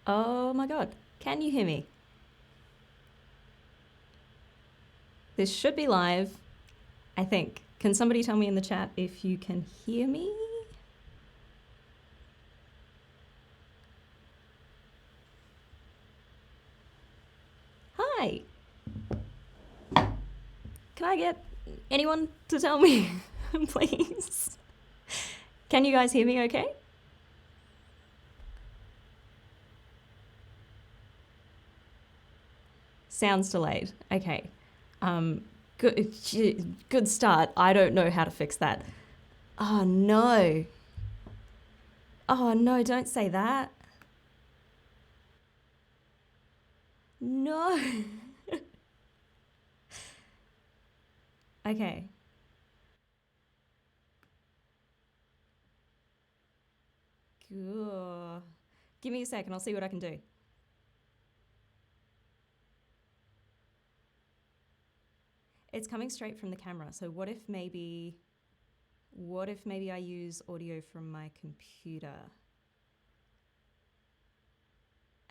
Oh my god. Can you hear me? This should be live, I think. Can somebody tell me in the chat if you can hear me? Hi. Can I get anyone to tell me, please? Can you guys hear me okay? Sounds delayed. Okay. Good, good start. I don't know how to fix that. Oh no. Oh no, don't say that. No. Okay. Good. Give me a second. I'll see what I can do. It's coming straight from the camera. So what if maybe I use audio from my computer?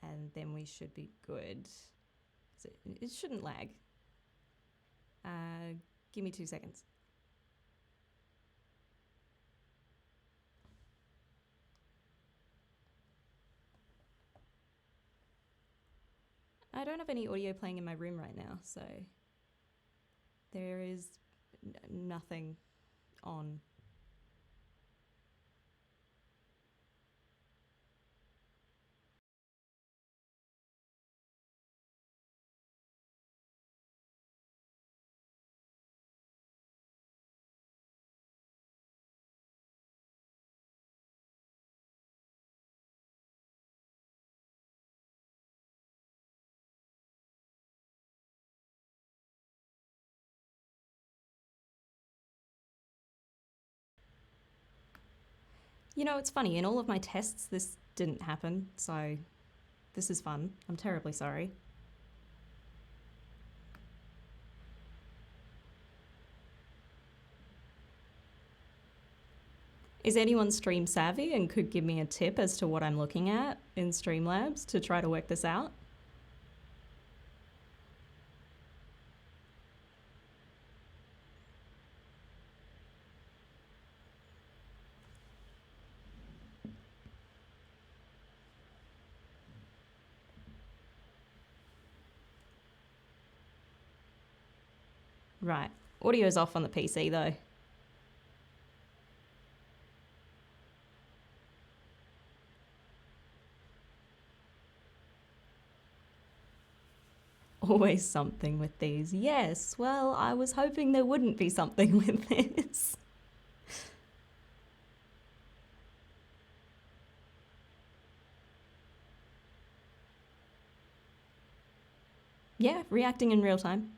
And then we should be good. So it shouldn't lag. Give me 2 seconds. I don't have any audio playing in my room right now, so there is nothing on. You know, it's funny. In all of my tests, this didn't happen, so this is fun. I'm terribly sorry. Is anyone stream savvy and could give me a tip as to what I'm looking at in Streamlabs to try to work this out? Right. Audio's off on the PC though. Always something with these. Yes, well, I was hoping there wouldn't be something with this. Yeah, reacting in real time.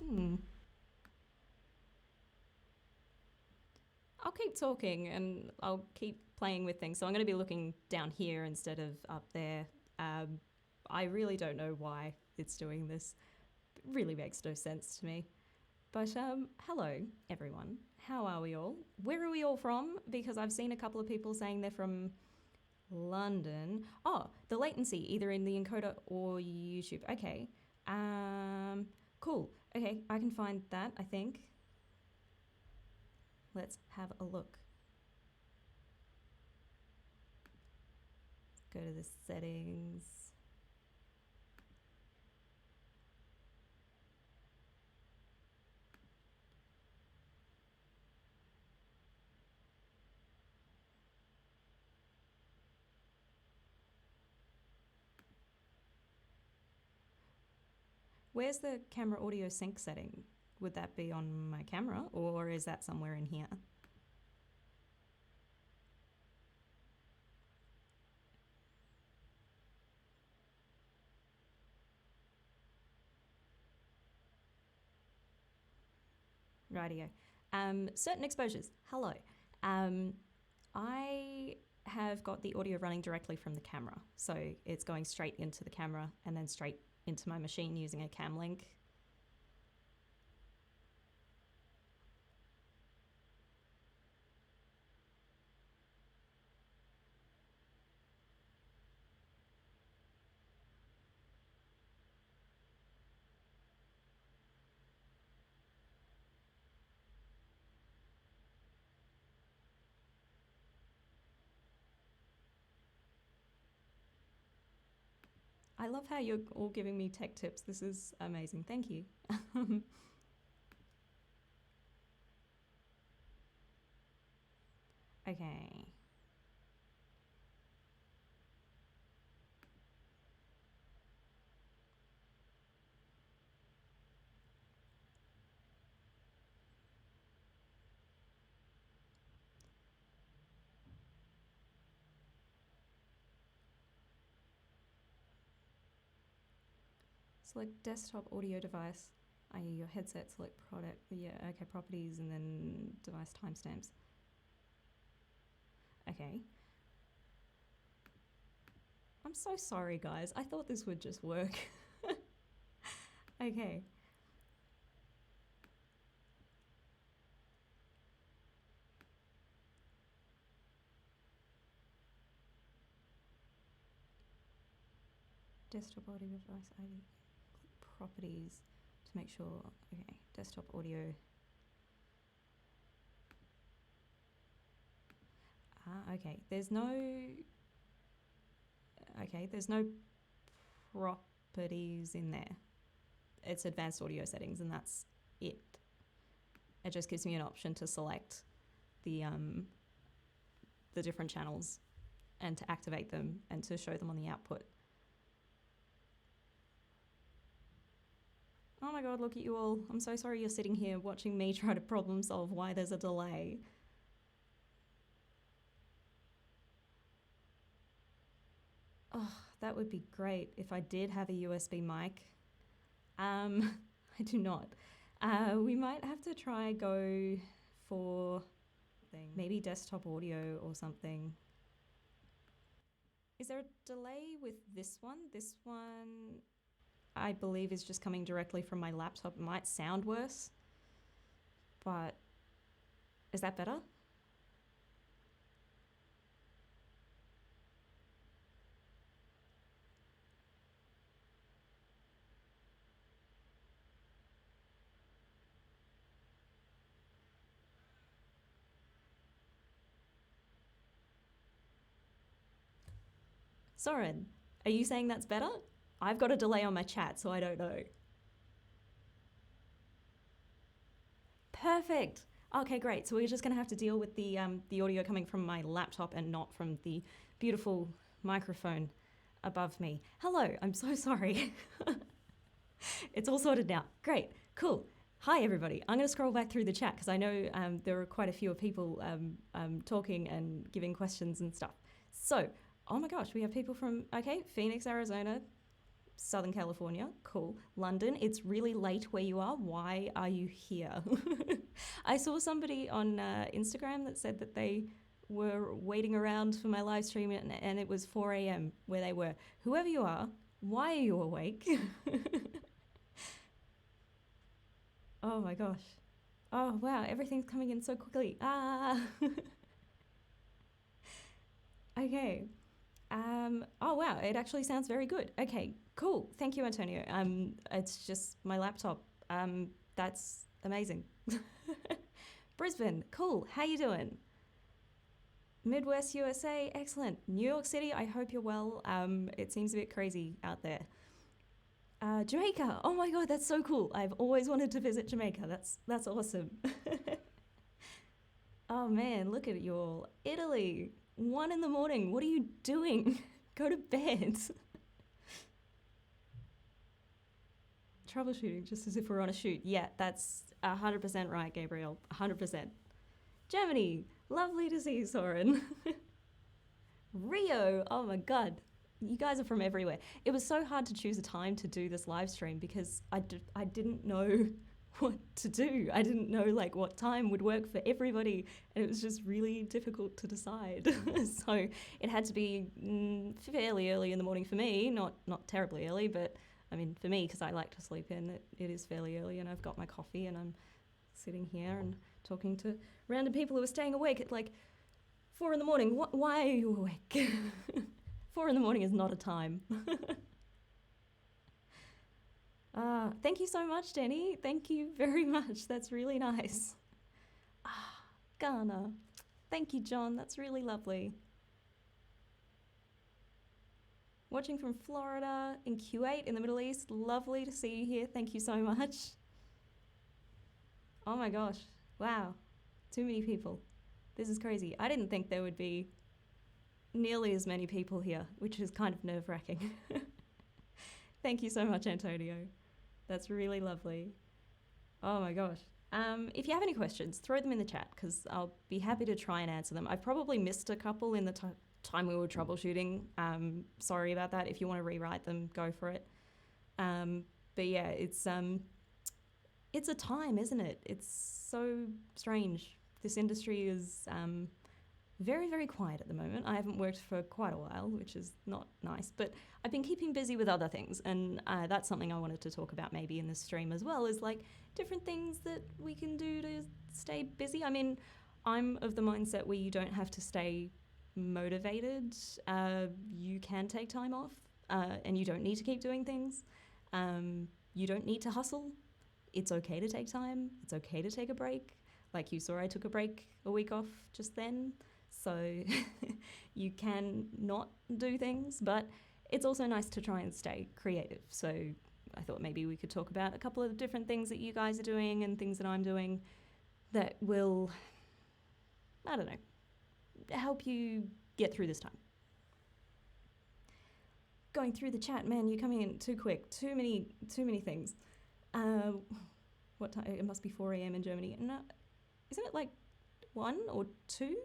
Hmm. I'll keep talking and I'll keep playing with things. So I'm going to be looking down here instead of up there. I really don't know why it's doing this. It really makes no sense to me. But hello, everyone. How are we all? Where are we all from? Because I've seen a couple of people saying they're from London. Oh, the latency, either in the encoder or YouTube. Okay. Cool. Okay, I can find that, I think. Let's have a look. Go to the settings. Where's the camera audio sync setting? Would that be on my camera or is that somewhere in here? Rightio. Certain exposures. Hello. I have got the audio running directly from the camera. So it's going straight into the camera and then straight into my machine using a cam link. I love how you're all giving me tech tips. This is amazing. Thank you. Okay. Select desktop audio device, i.e. your headset, select product, yeah, okay, properties, and then device timestamps. Okay. I'm so sorry, guys. I thought this would just work. Okay. Desktop audio device ID. Properties to make sure. Okay, desktop audio. Okay. There's no properties in there. It's advanced audio settings, and that's it. It just gives me an option to select the different channels and to activate them and to show them on the output. Oh my god, look at you all. I'm so sorry you're sitting here watching me try to problem solve why there's a delay. Oh, that would be great if I did have a USB mic. I do not. We might have to try go for maybe desktop audio or something. Is there a delay with this one? This one, I believe, is just coming directly from my laptop. It might sound worse, but is that better? Soren, are you saying that's better? I've got a delay on my chat, so I don't know. Perfect. Okay, great. So we're just going to have to deal with the audio coming from my laptop and not from the beautiful microphone above me. Hello, I'm so sorry. It's all sorted now. Great, cool. Hi, everybody. I'm going to scroll back through the chat because I know there are quite a few people talking and giving questions and stuff. So, oh my gosh, we have people from, okay, Phoenix, Arizona, Southern California, cool. London, it's really late where you are. Why are you here? I saw somebody on Instagram that said that they were waiting around for my live stream and it was 4 a.m. where they were. Whoever you are, why are you awake? Oh my gosh. Oh wow, everything's coming in so quickly. Okay. Oh wow, it actually sounds very good. Okay, cool. Thank you, Antonio. It's just my laptop. That's amazing. Brisbane, cool. How you doing? Midwest USA, excellent. New York City, I hope you're well. It seems a bit crazy out there. Jamaica, oh my god, that's so cool. I've always wanted to visit Jamaica. That's awesome. Oh man, look at you all. Italy, 1 a.m. What are you doing? Go to bed. Troubleshooting, just as if we're on a shoot. Yeah, that's 100% right, Gabriel. 100%. Germany, lovely to see you, Soren. Rio, oh my god. You guys are from everywhere. It was so hard to choose a time to do this live stream because I didn't know what to do. I didn't know like what time would work for everybody, and it was just really difficult to decide. So it had to be fairly early in the morning for me, not terribly early, but I mean for me, because I like to sleep in, it is fairly early, and I've got my coffee and I'm sitting here and talking to random people who are staying awake at like 4 in the morning. Why are you awake? 4 in the morning is not a time. Thank you so much, Denny. Thank you very much. That's really nice. Ghana. Thank you, John. That's really lovely. Watching from Florida in Kuwait in the Middle East. Lovely to see you here. Thank you so much. Oh my gosh. Wow. Too many people. This is crazy. I didn't think there would be nearly as many people here, which is kind of nerve-wracking. Thank you so much, Antonio. That's really lovely. Oh my gosh. If you have any questions, throw them in the chat because I'll be happy to try and answer them. I've probably missed a couple in the time we were troubleshooting. Sorry about that. If you want to rewrite them, go for it. But yeah, it's a time, isn't it? It's so strange. This industry is very, very quiet at the moment. I haven't worked for quite a while, which is not nice, but I've been keeping busy with other things, and that's something I wanted to talk about maybe in this stream as well, is like different things that we can do to stay busy. I mean, I'm of the mindset where you don't have to stay motivated. You can take time off, and you don't need to keep doing things. You don't need to hustle. It's okay to take time. It's okay to take a break. Like you saw, I took a break, a week off just then. So you can not do things, but it's also nice to try and stay creative. So I thought maybe we could talk about a couple of different things that you guys are doing and things that I'm doing that will, I don't know, help you get through this time. Going through the chat, man, you're coming in too quick. Too many things. What time? It must be 4 a.m. in Germany. No, isn't it like 1 or 2?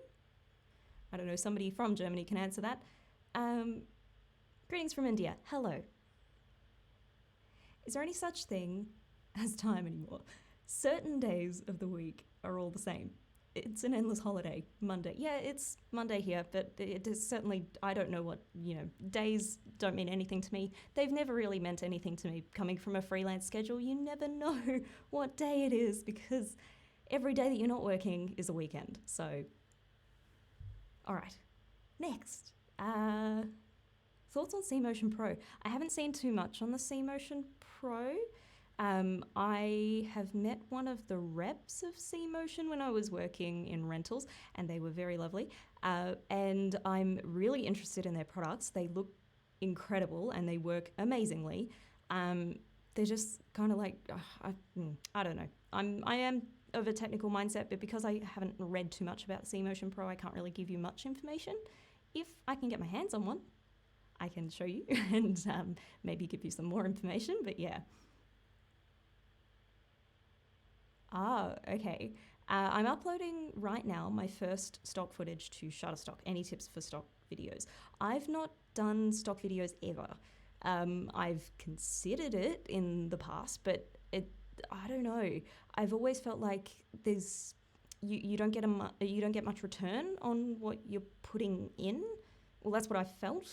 I don't know, somebody from Germany can answer that. Greetings from India. Hello. Is there any such thing as time anymore? Certain days of the week are all the same. It's an endless holiday. Monday. Yeah, it's Monday here, but it is certainly, I don't know what, days don't mean anything to me. They've never really meant anything to me. Coming from a freelance schedule, you never know what day it is because every day that you're not working is a weekend. So, all right. Next. Thoughts on C-Motion Pro. I haven't seen too much on the C-Motion Pro. I have met one of the reps of C-Motion when I was working in rentals, and they were very lovely. And I'm really interested in their products. They look incredible and they work amazingly. They're just kind of like, I don't know. I am of a technical mindset, but because I haven't read too much about C-Motion Pro, I can't really give you much information. If I can get my hands on one, I can show you and maybe give you some more information, but yeah. Okay. I'm uploading right now my first stock footage to Shutterstock. Any tips for stock videos? I've not done stock videos ever. I've considered it in the past, but I don't know. I've always felt like there's you don't get much return on what you're putting in. Well, that's what I felt.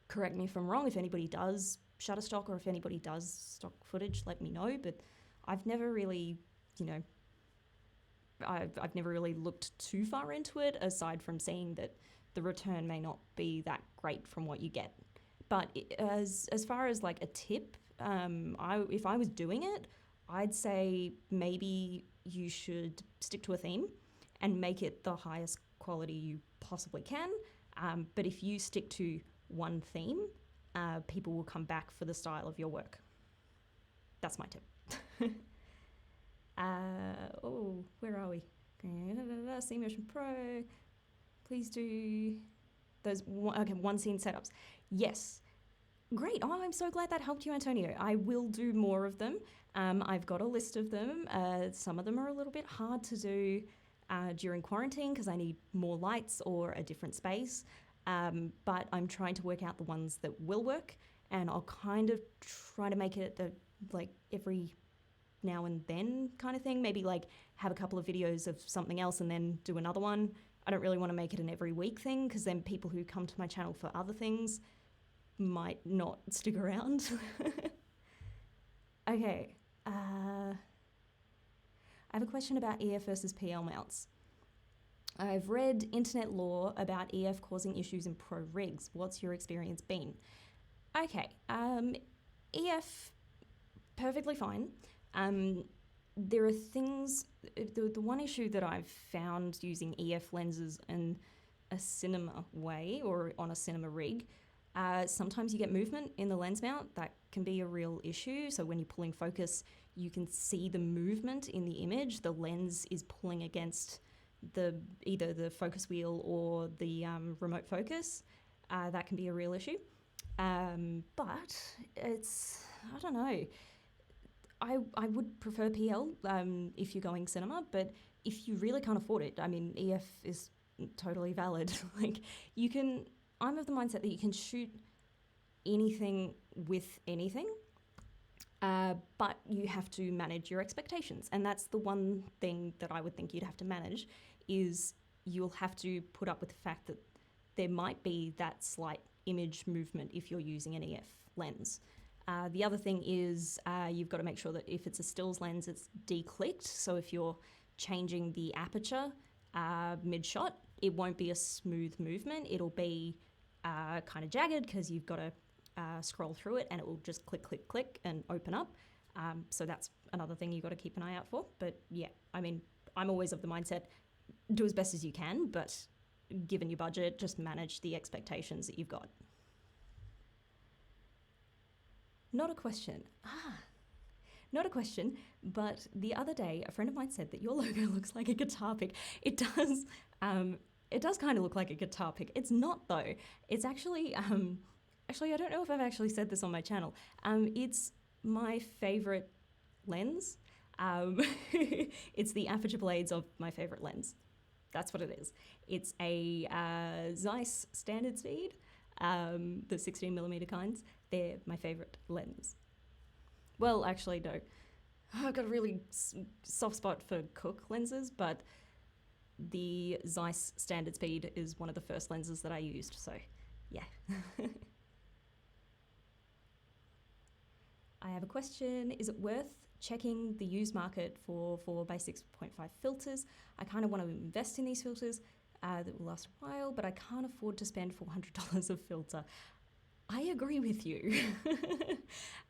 Correct me if I'm wrong. If anybody does Shutterstock or if anybody does stock footage, let me know. But I've never really, I've never really looked too far into it, aside from seeing that the return may not be that great from what you get. But as far as like a tip, if I was doing it, I'd say maybe you should stick to a theme and make it the highest quality you possibly can. But if you stick to one theme, people will come back for the style of your work. That's my tip. Where are we? C-Motion Pro. Please do those one scene setups. Yes. Great. Oh, I'm so glad that helped you, Antonio. I will do more of them. I've got a list of them. Some of them are a little bit hard to do during quarantine because I need more lights or a different space. But I'm trying to work out the ones that will work, and I'll kind of try to make it every now and then kind of thing. Maybe like have a couple of videos of something else and then do another one. I don't really want to make it an every week thing because then people who come to my channel for other things might not stick around. Okay. I have a question about EF versus PL mounts. I've read internet law about EF causing issues in pro rigs. What's your experience been? Okay. EF, perfectly fine. There are things, the one issue that I've found using EF lenses in a cinema way or on a cinema rig, sometimes you get movement in the lens mount. That can be a real issue. So when you're pulling focus, you can see the movement in the image. The lens is pulling against either the focus wheel or the remote focus. That can be a real issue. But it's, I don't know. I would prefer PL if you're going cinema, but if you really can't afford it, I mean, EF is totally valid. Like, you can, I'm of the mindset that you can shoot anything with anything, but you have to manage your expectations. And that's the one thing that I would think you'd have to manage, is you'll have to put up with the fact that there might be that slight image movement if you're using an EF lens. The other thing is you've got to make sure that if it's a stills lens, it's declicked. So if you're changing the aperture mid-shot, it won't be a smooth movement. It'll be kind of jagged because you've got to scroll through it and it will just click, click, click and open up. So that's another thing you've got to keep an eye out for. But yeah, I mean, I'm always of the mindset, do as best as you can, but given your budget, just manage the expectations that you've got. Not a question. Not a question, but the other day, a friend of mine said that your logo looks like a guitar pick. It does. It does kind of look like a guitar pick. It's not, though. It's actually, actually, I don't know if I've actually said this on my channel. It's my favorite lens. It's the aperture blades of my favorite lens. That's what it is. It's a Zeiss standard speed, the 16mm kinds. They're my favorite lens. Well, actually, no. I've got a really soft spot for Cooke lenses, but the Zeiss standard speed is one of the first lenses that I used, so yeah. I have a question. Is it worth checking the used market for 4x6.5 filters? I kind of want to invest in these filters that will last a while, but I can't afford to spend $400 a filter. I agree with you.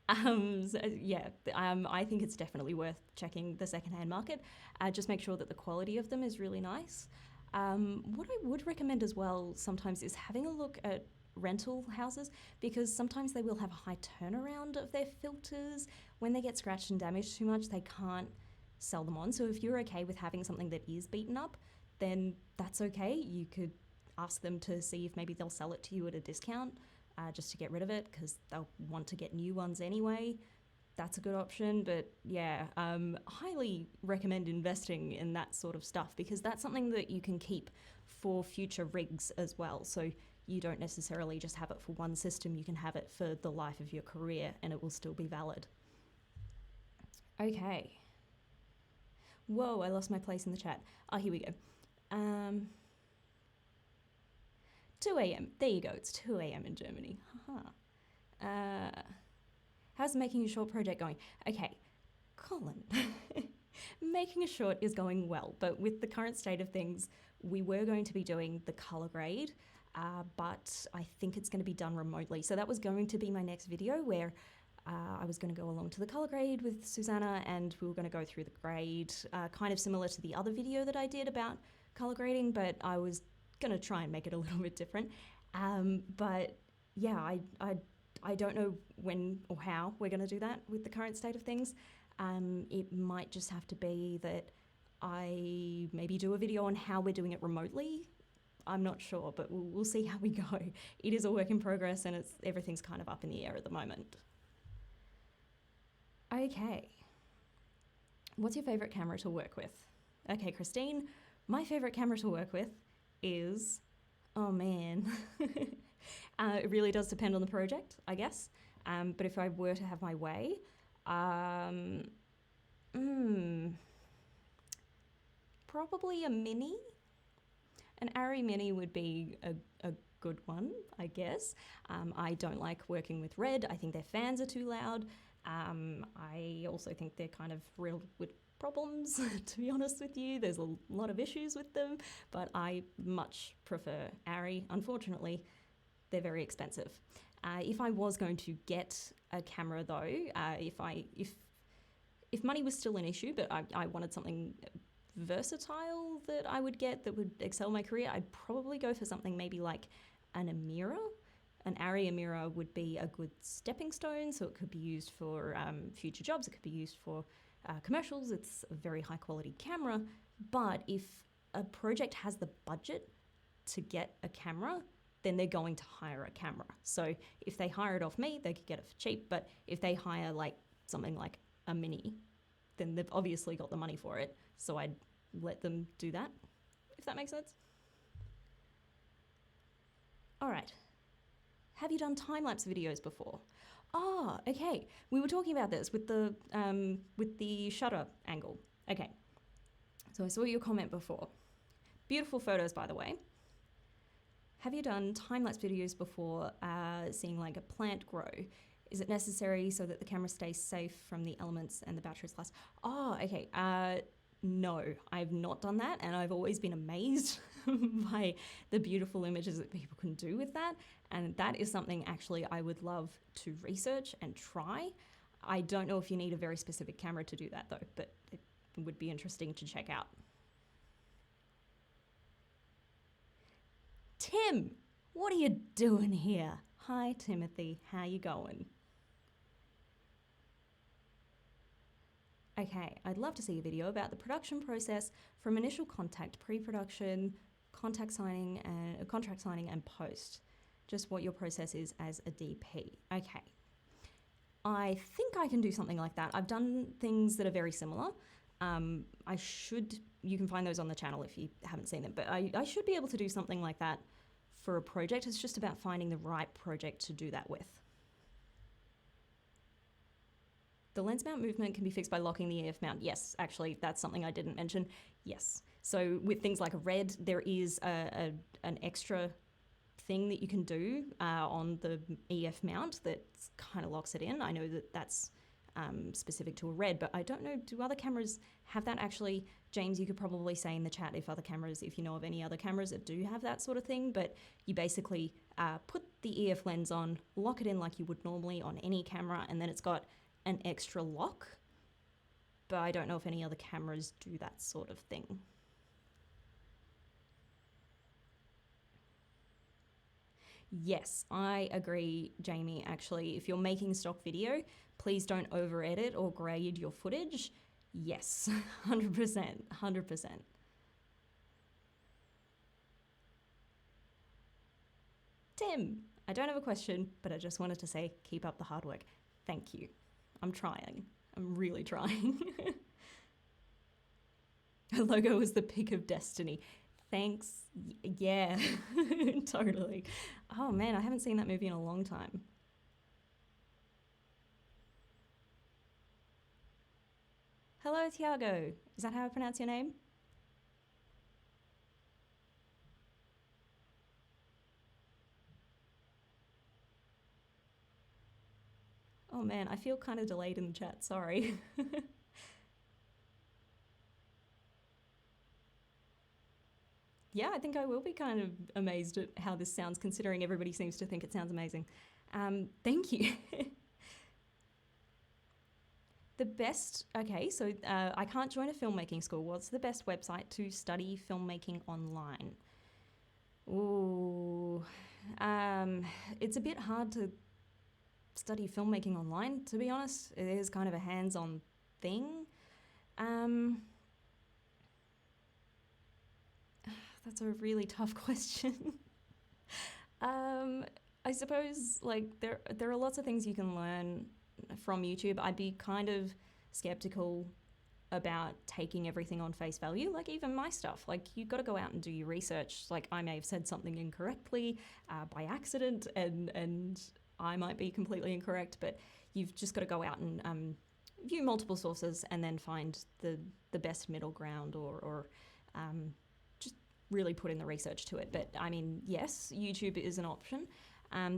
So yeah, I think it's definitely worth checking the secondhand market. Just make sure that the quality of them is really nice. What I would recommend as well sometimes is having a look at rental houses, because sometimes they will have a high turnaround of their filters. When they get scratched and damaged too much, they can't sell them on. So if you're okay with having something that is beaten up, then that's okay. You could ask them to see if maybe they'll sell it to you at a discount, just to get rid of it, because they'll want to get new ones anyway. That's a good option. But yeah, highly recommend investing in that sort of stuff, because that's something that you can keep for future rigs as well. So you don't necessarily just have it for one system, you can have it for the life of your career and it will still be valid. Okay. Whoa, I lost my place in the chat. Oh, here we go. 2 a.m. There you go, it's 2 a.m. in Germany. How's the Making a Short project going? Okay, Colin. Making a Short is going well, but with the current state of things, we were going to be doing the color grade, but I think it's going to be done remotely. So that was going to be my next video, where I was going to go along to the color grade with Susanna and we were going to go through the grade, kind of similar to the other video that I did about color grading, but I was going to try and make it a little bit different. But yeah, I don't know when or how we're going to do that with the current state of things. It might just have to be that I maybe do a video on how we're doing it remotely. I'm not sure, but we'll see how we go. It is a work in progress and everything's kind of up in the air at the moment. Okay. What's your favorite camera to work with? Okay, Christine, my favorite camera to work with is, oh man, it really does depend on the project, I guess. But if I were to have my way, Probably a mini. An Arri Mini would be a good one, I guess. I don't like working with red. I think their fans are too loud. I also think they're kind of riddled with problems, to be honest with you. There's a lot of issues with them, but I much prefer Arri. Unfortunately, they're very expensive. If I was going to get a camera though, if money was still an issue, but I wanted something versatile that I would get that would excel my career, I'd probably go for something maybe like an Amira. An Arri Amira would be a good stepping stone, so it could be used for future jobs, it could be used for commercials. It's a very high quality camera, but if a project has the budget to get a camera, then they're going to hire a camera. So if they hire it off me, they could get it for cheap, but if they hire like something like a Mini, then they've obviously got the money for it, so I'd let them do that, if that makes sense. All right. Have you done time-lapse videos before? Ah, okay. We were talking about this with the shutter angle. Okay. So I saw your comment before. Beautiful photos, by the way. Have you done time-lapse videos before, seeing like a plant grow? Is it necessary so that the camera stays safe from the elements and the batteries last? Oh, okay. No, I've not done that, and I've always been amazed by the beautiful images that people can do with that, and that is something actually I would love to research and try. I don't know if you need a very specific camera to do that though, but it would be interesting to check out. Tim, what are you doing here? Hi, Timothy, how you going? Okay, I'd love to see a video about the production process from initial contact, pre-production, contract signing and post. Just what your process is as a DP. Okay. I think I can do something like that. I've done things that are very similar. You can find those on the channel if you haven't seen them, but I should be able to do something like that for a project. It's just about finding the right project to do that with. The lens mount movement can be fixed by locking the EF mount. Yes, actually, that's something I didn't mention. Yes. So with things like a red, there is an extra thing that you can do on the EF mount that kind of locks it in. I know that that's specific to a red, but I don't know, do other cameras have that? Actually, James, you could probably say in the chat if you know of any other cameras that do have that sort of thing, but you basically put the EF lens on, lock it in like you would normally on any camera, and then it's got an extra lock, but I don't know if any other cameras do that sort of thing. Yes, I agree, Jamie. Actually, if you're making stock video, please don't over edit or grade your footage. Yes, 100%, 100%. Tim, I don't have a question, but I just wanted to say keep up the hard work. Thank you. I'm trying. I'm really trying. The logo was the pick of destiny. Thanks. Yeah, totally. Oh man, I haven't seen that movie in a long time. Hello, Tiago. Is that how I pronounce your name? Oh man, I feel kind of delayed in the chat, sorry. Yeah, I think I will be kind of amazed at how this sounds, considering everybody seems to think it sounds amazing. Thank you. The best, okay, so I can't join a filmmaking school. What's the best website to study filmmaking online? Ooh, it's a bit hard to study filmmaking online, to be honest. It is kind of a hands-on thing. That's a really tough question. I suppose like there are lots of things you can learn from YouTube. I'd be kind of skeptical about taking everything on face value, like even my stuff. Like you've got to go out and do your research. Like I may have said something incorrectly by accident, and I might be completely incorrect, but you've just got to go out and view multiple sources and then find the best middle ground, or just really put in the research to it. But I mean, yes, YouTube is an option.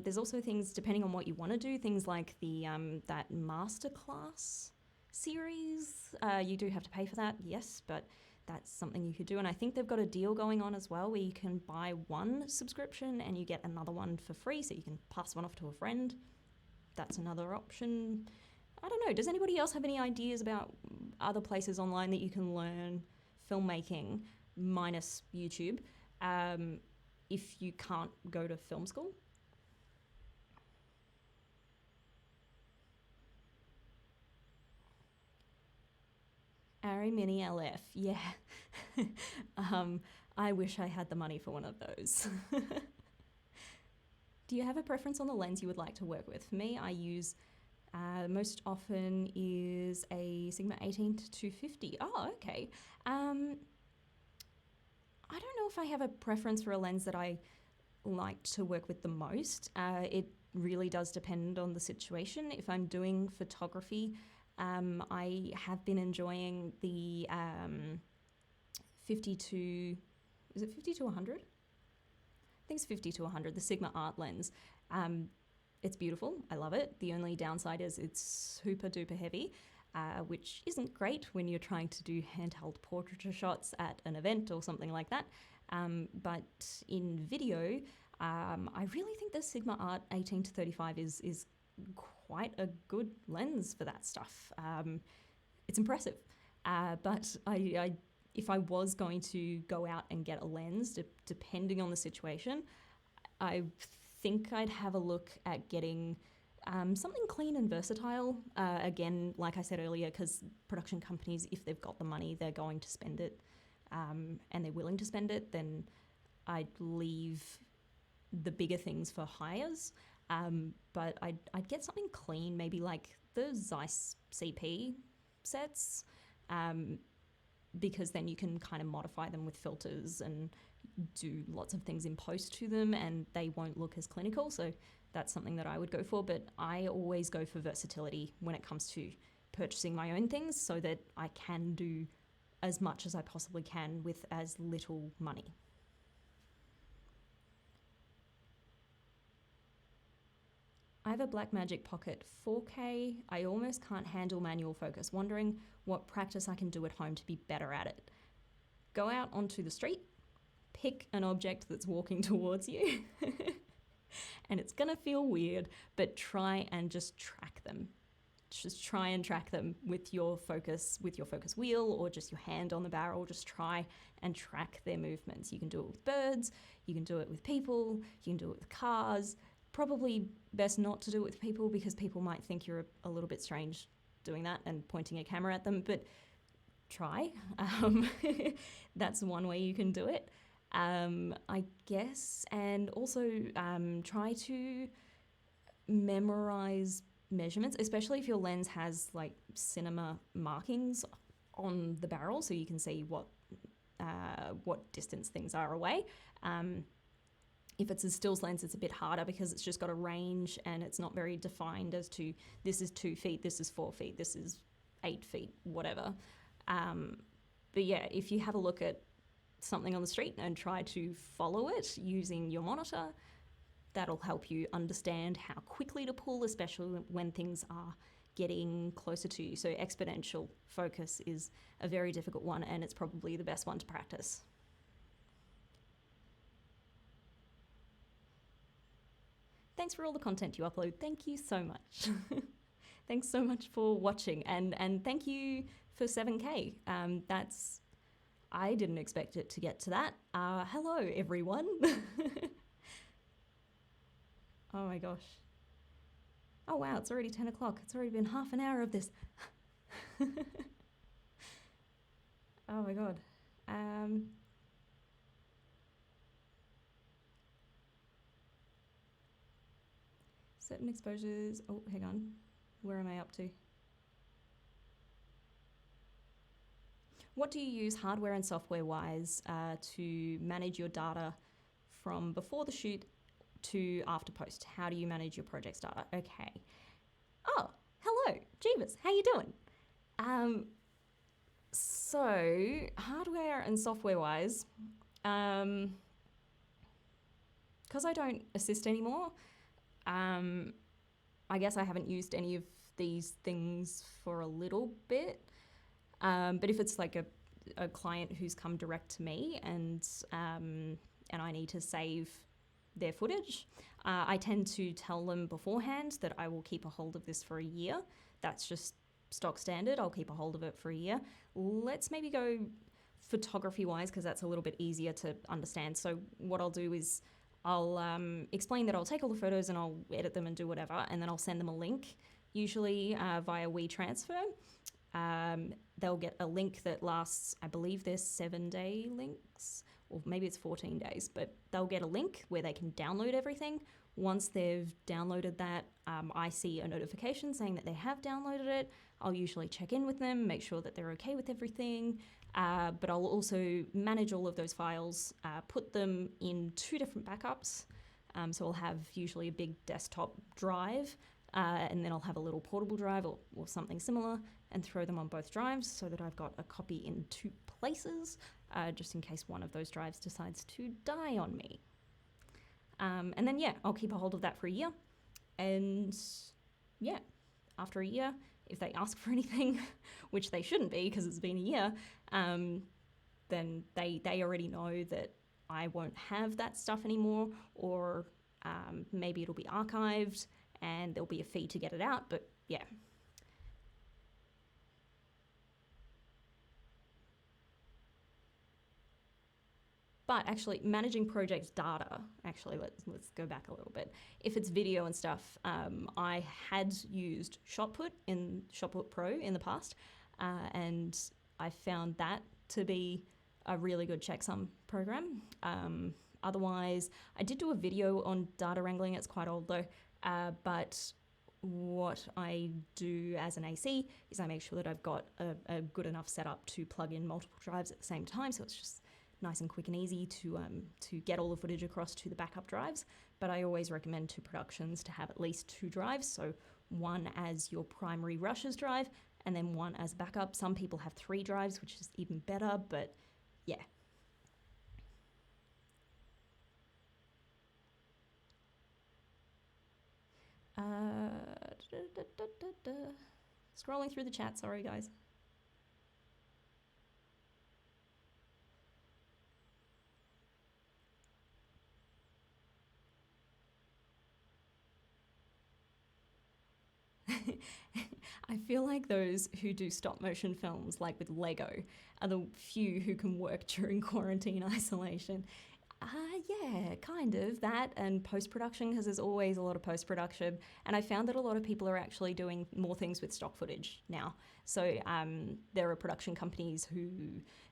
There's also things, depending on what you want to do, things like the that masterclass series. You do have to pay for that, yes, but that's something you could do. And I think they've got a deal going on as well where you can buy one subscription and you get another one for free, so you can pass one off to a friend. That's another option. I don't know. Does anybody else have any ideas about other places online that you can learn filmmaking, minus YouTube, if you can't go to film school? Arri Mini LF, yeah. I wish I had the money for one of those. Do you have a preference on the lens you would like to work with? For me, I use most often is a Sigma 18 to 250. Oh, okay. I don't know if I have a preference for a lens that I like to work with the most. It really does depend on the situation. If I'm doing photography, I have been enjoying the 50 to, is it 50 to 100? I think it's 50 to 100, the Sigma Art lens. It's beautiful. I love it. The only downside is it's super duper heavy, which isn't great when you're trying to do handheld portraiture shots at an event or something like that. But in video, I really think the Sigma Art 18 to 35 is quite a good lens for that stuff. It's impressive. But if I was going to go out and get a lens, depending on the situation, I think I'd have a look at getting something clean and versatile. Again, like I said earlier, because production companies, if they've got the money, they're going to spend it, and they're willing to spend it, then I'd leave the bigger things for hires. But I'd get something clean, maybe like the Zeiss CP sets, because then you can kind of modify them with filters and do lots of things in post to them, and they won't look as clinical. So that's something that I would go for. But I always go for versatility when it comes to purchasing my own things, so that I can do as much as I possibly can with as little money. I have a Blackmagic Pocket 4K. I almost can't handle manual focus, wondering what practice I can do at home to be better at it. Go out onto the street, pick an object that's walking towards you, and it's gonna feel weird, but try and just track them. Just try and track them with your focus wheel, or just your hand on the barrel. Just try and track their movements. You can do it with birds, you can do it with people, you can do it with cars. Probably best not to do it with people, because people might think you're a little bit strange doing that and pointing a camera at them, but try. That's one way you can do it, I guess. And also try to memorize measurements, especially if your lens has like cinema markings on the barrel, so you can see what distance things are away. If it's a stills lens, it's a bit harder because it's just got a range and it's not very defined as to this is 2 feet, this is 4 feet, this is 8 feet, whatever. But yeah, if you have a look at something on the street and try to follow it using your monitor, that'll help you understand how quickly to pull, especially when things are getting closer to you. So exponential focus is a very difficult one, and it's probably the best one to practice. Thanks for all the content you upload. Thank you so much. Thanks so much for watching, and thank you for 7K. I didn't expect it to get to that. Hello, everyone. Oh my gosh. Oh wow, it's already 10 o'clock. It's already been half an hour of this. Oh my god. Certain exposures. Oh, hang on. Where am I up to? What do you use hardware and software wise to manage your data from before the shoot to after post? How do you manage your project's data? Okay. Oh, hello, Jeebus. How you doing? So hardware and software wise, because I don't assist anymore, I guess I haven't used any of these things for a little bit. But if it's like a client who's come direct to me and I need to save their footage, I tend to tell them beforehand that I will keep a hold of this for a year. That's just stock standard. I'll keep a hold of it for a year. Let's maybe go photography wise, because that's a little bit easier to understand. So what I'll do is I'll explain that I'll take all the photos and I'll edit them and do whatever, and then I'll send them a link, usually via WeTransfer. They'll get a link that lasts, I believe there's 7-day links, or maybe it's 14 days, but they'll get a link where they can download everything. Once they've downloaded that, I see a notification saying that they have downloaded it. I'll usually check in with them, make sure that they're okay with everything, but I'll also manage all of those files, put them in 2 different backups. So I'll have usually a big desktop drive, and then I'll have a little portable drive or something similar, and throw them on both drives so that I've got a copy in 2 places, just in case one of those drives decides to die on me. And then, I'll keep a hold of that for a year. And after a year, if they ask for anything, which they shouldn't be because it's been a year, then they already know that I won't have that stuff anymore, or maybe it'll be archived and there'll be a fee to get it out, but yeah. But actually, managing project data, let's go back a little bit. If it's video and stuff, I had used Shotput Pro in the past, and I found that to be a really good checksum program. Otherwise, I did do a video on data wrangling. It's quite old though, but what I do as an AC is I make sure that I've got a good enough setup to plug in multiple drives at the same time, so it's just nice and quick and easy to get all the footage across to the backup drives. But I always recommend to productions to have at least 2 drives, so one as your primary rushes drive and then one as backup. Some people have 3 drives, which is even better, but yeah. Scrolling through the chat, sorry guys. I feel like those who do stop motion films, like with Lego, are the few who can work during quarantine isolation. Yeah, kind of that, and post-production, because there's always a lot of post-production, and I found that a lot of people are actually doing more things with stock footage now. So there are production companies who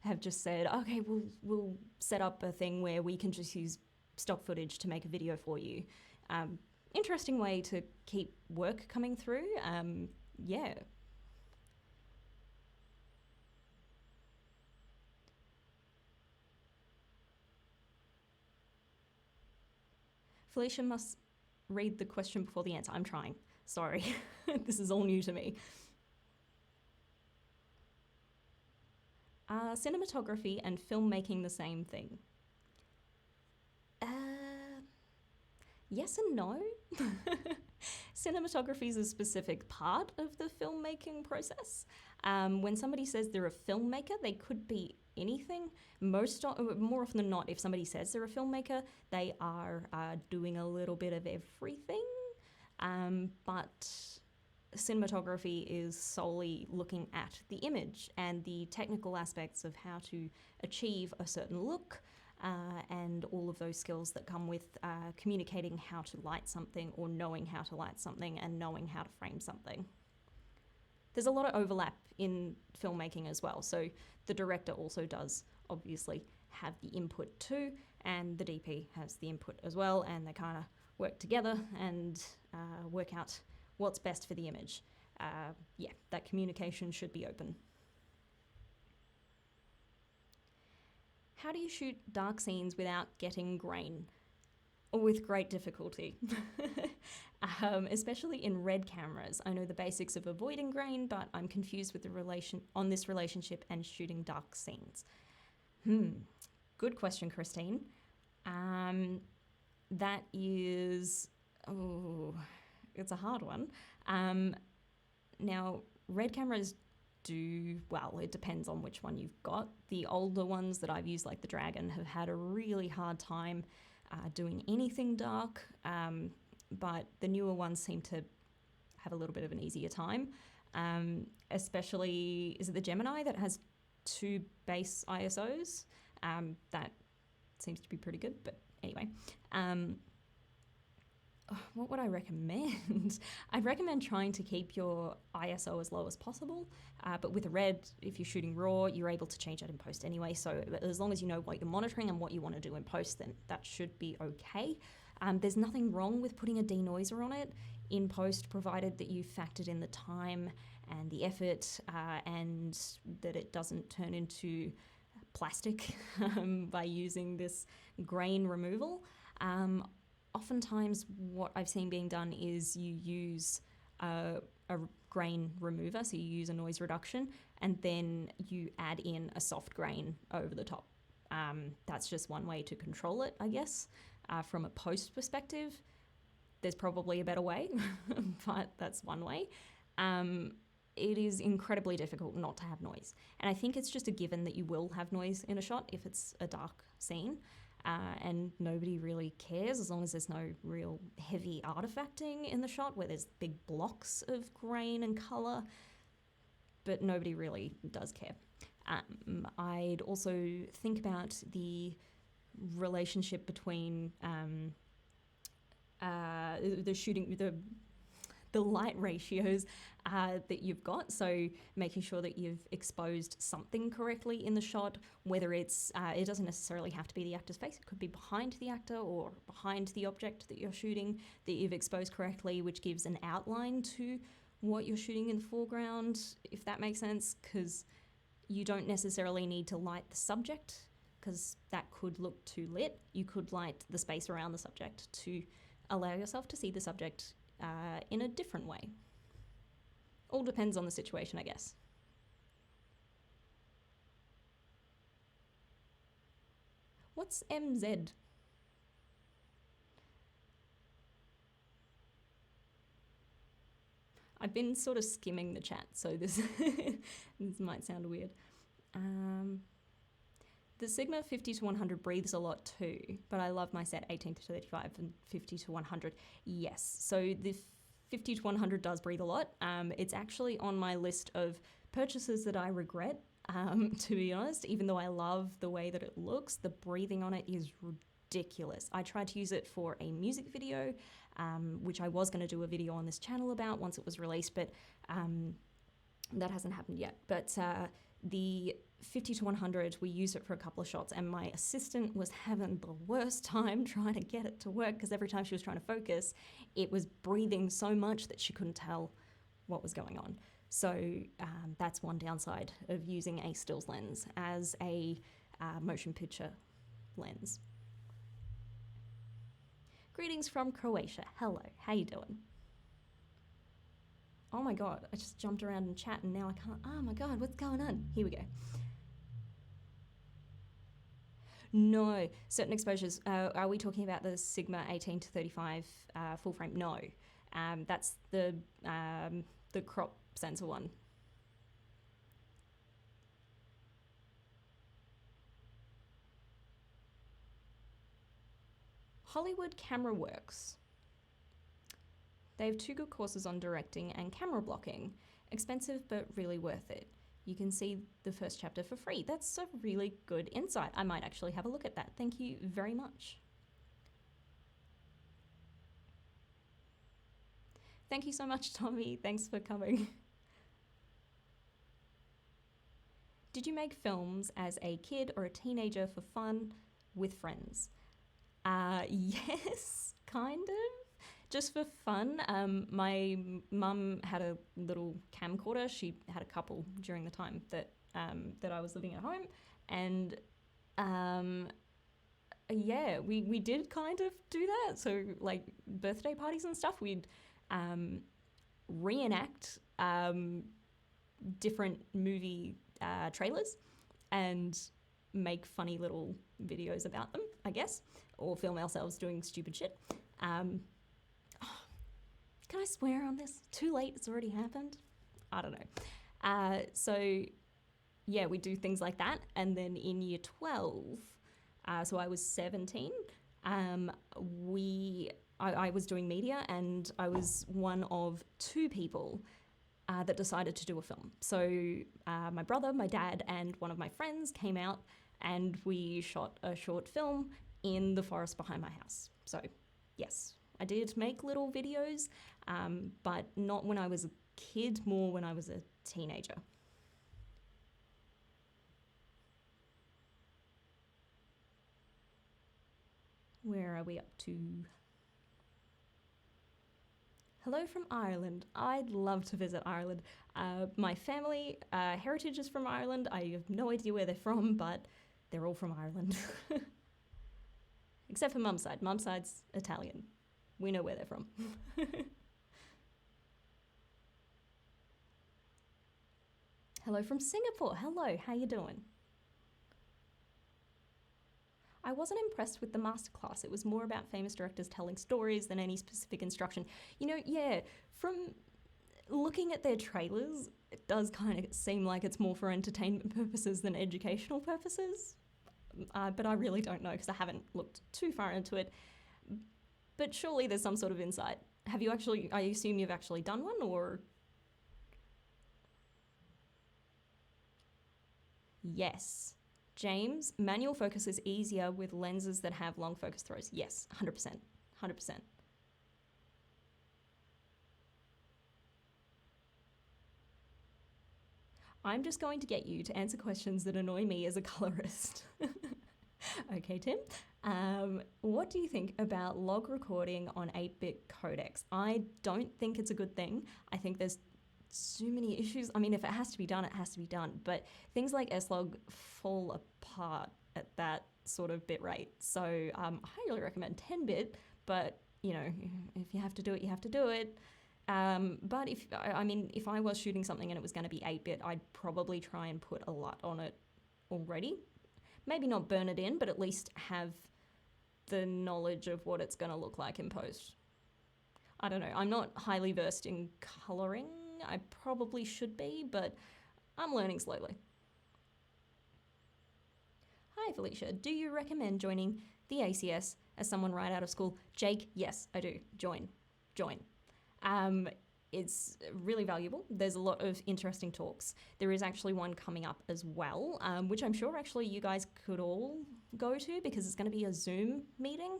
have just said, okay, we'll set up a thing where we can just use stock footage to make a video for you. Interesting way to keep work coming through. Yeah. Felicia must read the question before the answer. I'm trying. Sorry. This is all new to me. Cinematography and filmmaking the same thing? Yes and no. Cinematography is a specific part of the filmmaking process. When somebody says they're a filmmaker, they could be anything. More often than not, if somebody says they're a filmmaker, they are doing a little bit of everything. But cinematography is solely looking at the image and the technical aspects of how to achieve a certain look, and all of those skills that come with communicating how to light something, or knowing how to light something, and knowing how to frame something. There's a lot of overlap in filmmaking as well. So the director also does obviously have the input too, and the DP has the input as well, and they kind of work together and work out what's best for the image. Yeah, that communication should be open. How do you shoot dark scenes without getting grain? with great difficulty. Especially in red cameras. I know the basics of avoiding grain, but I'm confused with the relationship and shooting dark scenes. Good question, Christine. That is, it's a hard one. Now, red cameras well, it depends on which one you've got. The older ones that I've used, like the Dragon, have had a really hard time doing anything dark, but the newer ones seem to have a little bit of an easier time. Especially, is it the Gemini that has 2 base ISOs? That seems to be pretty good, but anyway. What would I recommend? I'd recommend trying to keep your ISO as low as possible, but with a red, if you're shooting raw, you're able to change that in post anyway, so as long as you know what you're monitoring and what you want to do in post, then that should be okay. There's nothing wrong with putting a denoiser on it in post, provided that you factored in the time and the effort, and that it doesn't turn into plastic by using this grain removal. Oftentimes what I've seen being done is you use a grain remover, so you use a noise reduction, and then you add in a soft grain over the top. That's just one way to control it, I guess. From a post perspective, there's probably a better way, but that's one way. It is incredibly difficult not to have noise. And I think it's just a given that you will have noise in a shot if it's a dark scene. And nobody really cares as long as there's no real heavy artifacting in the shot where there's big blocks of grain and colour, but nobody really does care. I'd also think about the relationship between the shooting, the light ratios that you've got. So making sure that you've exposed something correctly in the shot, whether it's, it doesn't necessarily have to be the actor's face. It could be behind the actor or behind the object that you're shooting that you've exposed correctly, which gives an outline to what you're shooting in the foreground, if that makes sense, because you don't necessarily need to light the subject because that could look too lit. You could light the space around the subject to allow yourself to see the subject in a different way. All depends on the situation, I guess. What's MZ? I've been sort of skimming the chat, so this this might sound weird. The Sigma 50 to 100 breathes a lot too, but I love my set 18 to 35 and 50 to 100. Yes, so the 50 to 100 does breathe a lot. It's actually on my list of purchases that I regret, to be honest. Even though I love the way that it looks, the breathing on it is ridiculous. I tried to use it for a music video, which I was going to do a video on this channel about once it was released, but that hasn't happened yet. But the 50 to 100, we used it for a couple of shots, and my assistant was having the worst time trying to get it to work because every time she was trying to focus, it was breathing so much that she couldn't tell what was going on. So that's one downside of using a stills lens as a motion picture lens. Greetings from Croatia. Hello, how you doing? Oh my god, I just jumped around in chat and now I can't. Oh my god, what's going on? Here we go. No, certain exposures. Are we talking about the Sigma 18 to 35 full frame? No, that's the crop sensor one. Hollywood Camera Works. They have 2 good courses on directing and camera blocking. Expensive, but really worth it. You can see the first chapter for free. That's a really good insight. I might actually have a look at that. Thank you very much. Thank you so much, Tommy. Thanks for coming. Did you make films as a kid or a teenager for fun with friends? Yes, kind of. Just for fun. My mum had a little camcorder. She had a couple during the time that that I was living at home, and Yeah, we did kind of do that. So like birthday parties and stuff, we'd um, reenact different movie trailers and make funny little videos about them, I guess, or film ourselves doing stupid shit. Um, can I swear on this? Too late, it's already happened. I don't know. So yeah, we do things like that. And then in year 12, so I was 17, um, I was doing media, and I was one of two people that decided to do a film. So my brother, my dad, and one of my friends came out, and we shot a short film in the forest behind my house. So yes, I did make little videos, but not when I was a kid, more when I was a teenager. Where are we up to? Hello from Ireland. I'd love to visit Ireland. My family heritage is from Ireland. I have no idea where they're from, but they're all from Ireland. Except for mum's side. Mum's side's Italian. We know where they're from. Hello from Singapore. Hello, how you doing? I wasn't impressed with the masterclass. It was more about famous directors telling stories than any specific instruction. You know, yeah, from looking at their trailers, it does kind of seem like it's more for entertainment purposes than educational purposes. But I really don't know because I haven't looked too far into it. But surely there's some sort of insight. Have you actually, I assume you've actually done one, or? Yes. James, manual focus is easier with lenses that have long focus throws. Yes, 100%. 100%. I'm just going to get you to answer questions that annoy me as a colorist. Okay, Tim. What do you think about log recording on 8-bit codecs? I don't think it's a good thing. I think there's so many issues. I mean, if it has to be done, it has to be done. But things like slog fall apart at that sort of bit rate. So I highly recommend 10-bit, but you know, if you have to do it, you have to do it. But if I was shooting something and it was going to be 8-bit, I'd probably try and put a lot on it already. Maybe not burn it in, but at least have the knowledge of what it's going to look like in post. I don't know. I'm not highly versed in coloring. I probably should be, but I'm learning slowly. Hi, Felicia. Do you recommend joining the ACS as someone right out of school? Jake, yes, I do. Join. It's really valuable. There's a lot of interesting talks. There is actually one coming up as well, which I'm sure actually you guys could all go to because it's going to be a Zoom meeting.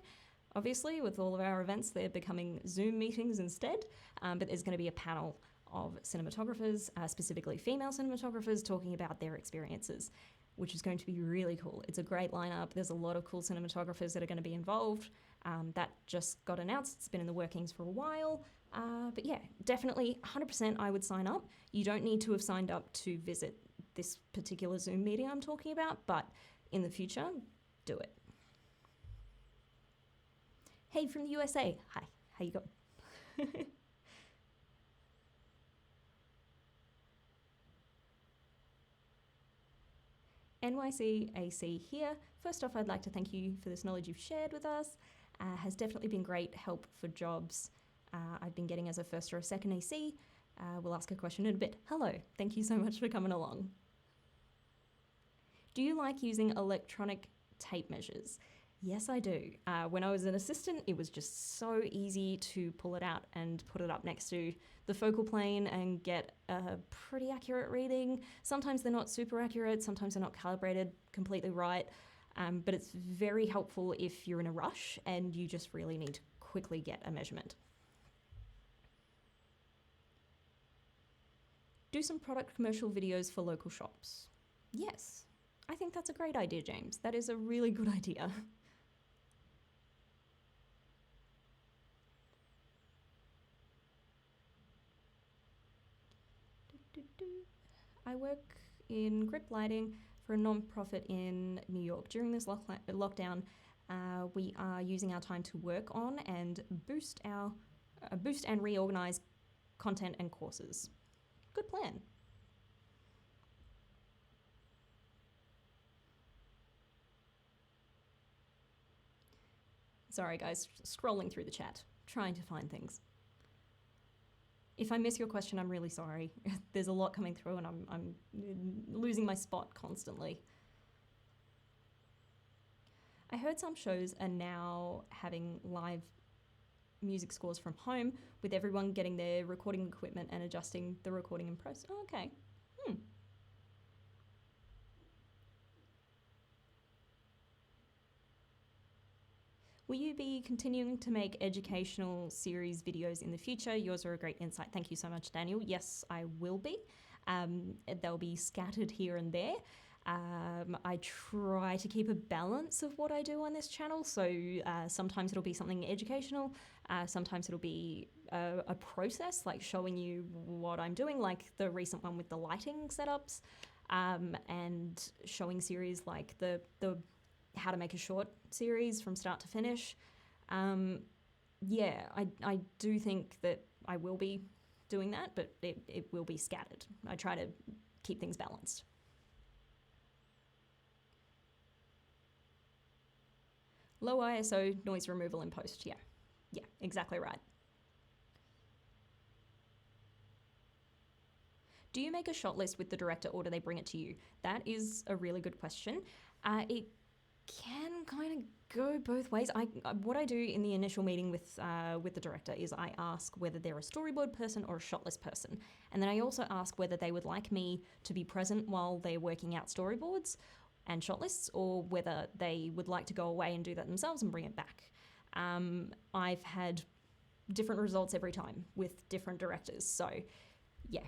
Obviously, with all of our events, they're becoming Zoom meetings instead, but there's going to be a panel of cinematographers, specifically female cinematographers, talking about their experiences, which is going to be really cool. It's a great lineup. There's a lot of cool cinematographers that are going to be involved. That just got announced. It's been in the workings for a while. But yeah, definitely 100% I would sign up. You don't need to have signed up to visit this particular Zoom meeting I'm talking about, but in the future, do it. Hey, from the USA. Hi, how you going? NYCAC here. First off, I'd like to thank you for this knowledge you've shared with us. Has definitely been great help for jobs I've been getting as a first or a second AC. We'll ask a question in a bit. Hello, thank you so much for coming along. Do you like using electronic tape measures? Yes, I do. When I was an assistant, it was just so easy to pull it out and put it up next to the focal plane and get a pretty accurate reading. Sometimes they're not super accurate, sometimes they're not calibrated completely right, but it's very helpful if you're in a rush and you just really need to quickly get a measurement. Do some product commercial videos for local shops. Yes, I think that's a great idea, James. That is a really good idea. I work in grip lighting for a non-profit in New York. During this lockdown, We are using our time to work on and boost and reorganize content and courses. Good plan. Sorry guys, scrolling through the chat, trying to find things. If I miss your question, I'm really sorry. There's a lot coming through and I'm losing my spot constantly. I heard some shows are now having live music scores from home with everyone getting their recording equipment and adjusting the recording in process. Oh, okay. Will you be continuing to make educational series videos in the future? Yours are a great insight. Thank you so much, Daniel. Yes, I will be. They'll be scattered here and there. I try to keep a balance of what I do on this channel. So sometimes it'll be something educational. Sometimes it'll be a process, like showing you what I'm doing, like the recent one with the lighting setups, and showing series like the how to make a short series from start to finish. Yeah, I do think that I will be doing that, but it will be scattered. I try to keep things balanced. Low ISO noise removal in post, yeah. Yeah, exactly right. Do you make a shot list with the director or do they bring it to you? That is a really good question. It can kind of go both ways. What I do in the initial meeting with the director is I ask whether they're a storyboard person or a shot list person, and then I also ask whether they would like me to be present while they're working out storyboards and shot lists, or whether they would like to go away and do that themselves and bring it back. I've had different results every time with different directors, so yeah.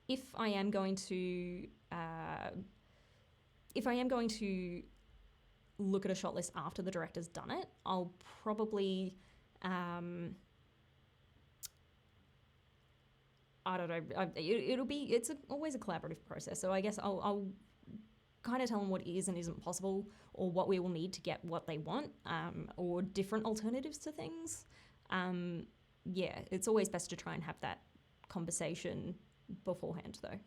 If I am going to look at a shot list after the director's done it, I'll probably I don't know. It's always a collaborative process. So I guess I'll kind of tell them what is and isn't possible, or what we will need to get what they want, or different alternatives to things. Yeah, it's always best to try and have that conversation beforehand, though.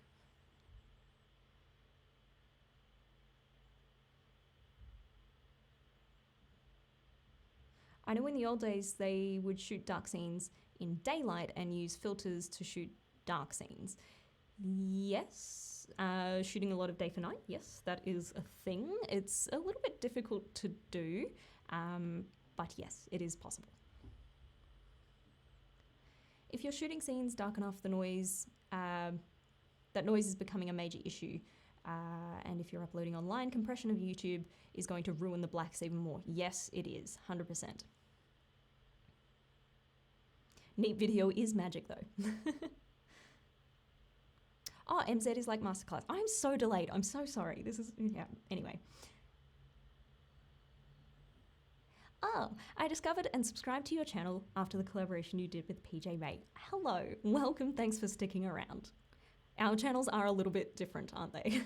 I know in the old days they would shoot dark scenes in daylight and use filters to shoot dark scenes. Yes, shooting a lot of day for night. Yes, that is a thing. It's a little bit difficult to do, but yes, it is possible. If you're shooting scenes dark enough, that noise is becoming a major issue. And if you're uploading online, compression of YouTube is going to ruin the blacks even more. Yes, it is, 100%. Neat video is magic, though. Oh, MZ is like masterclass. I'm so delayed. I'm so sorry. Yeah, anyway. Oh, I discovered and subscribed to your channel after the collaboration you did with PJ May. Hello, welcome, thanks for sticking around. Our channels are a little bit different, aren't they?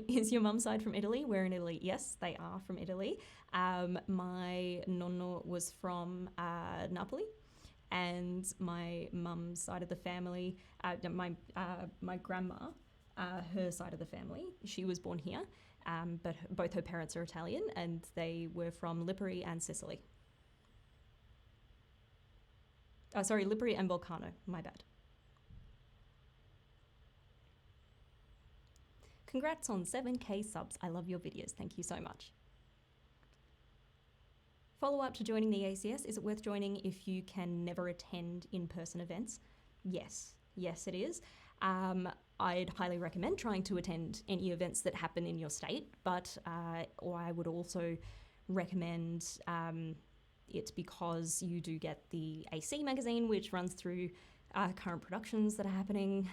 Is your mum's side from Italy? We're in Italy. Yes, they are from Italy. My nonno was from Napoli, and my mum's side of the family, my grandma, her side of the family, she was born here, but both her parents are Italian, and they were from Lipari and Sicily. Oh, sorry, Lipari and Volcano, my bad. Congrats on 7K subs. I love your videos. Thank you so much. Follow up to joining the ACS. Is it worth joining if you can never attend in-person events? Yes. Yes, it is. I'd highly recommend trying to attend any events that happen in your state, but or I would also recommend it because you do get the AC magazine, which runs through current productions that are happening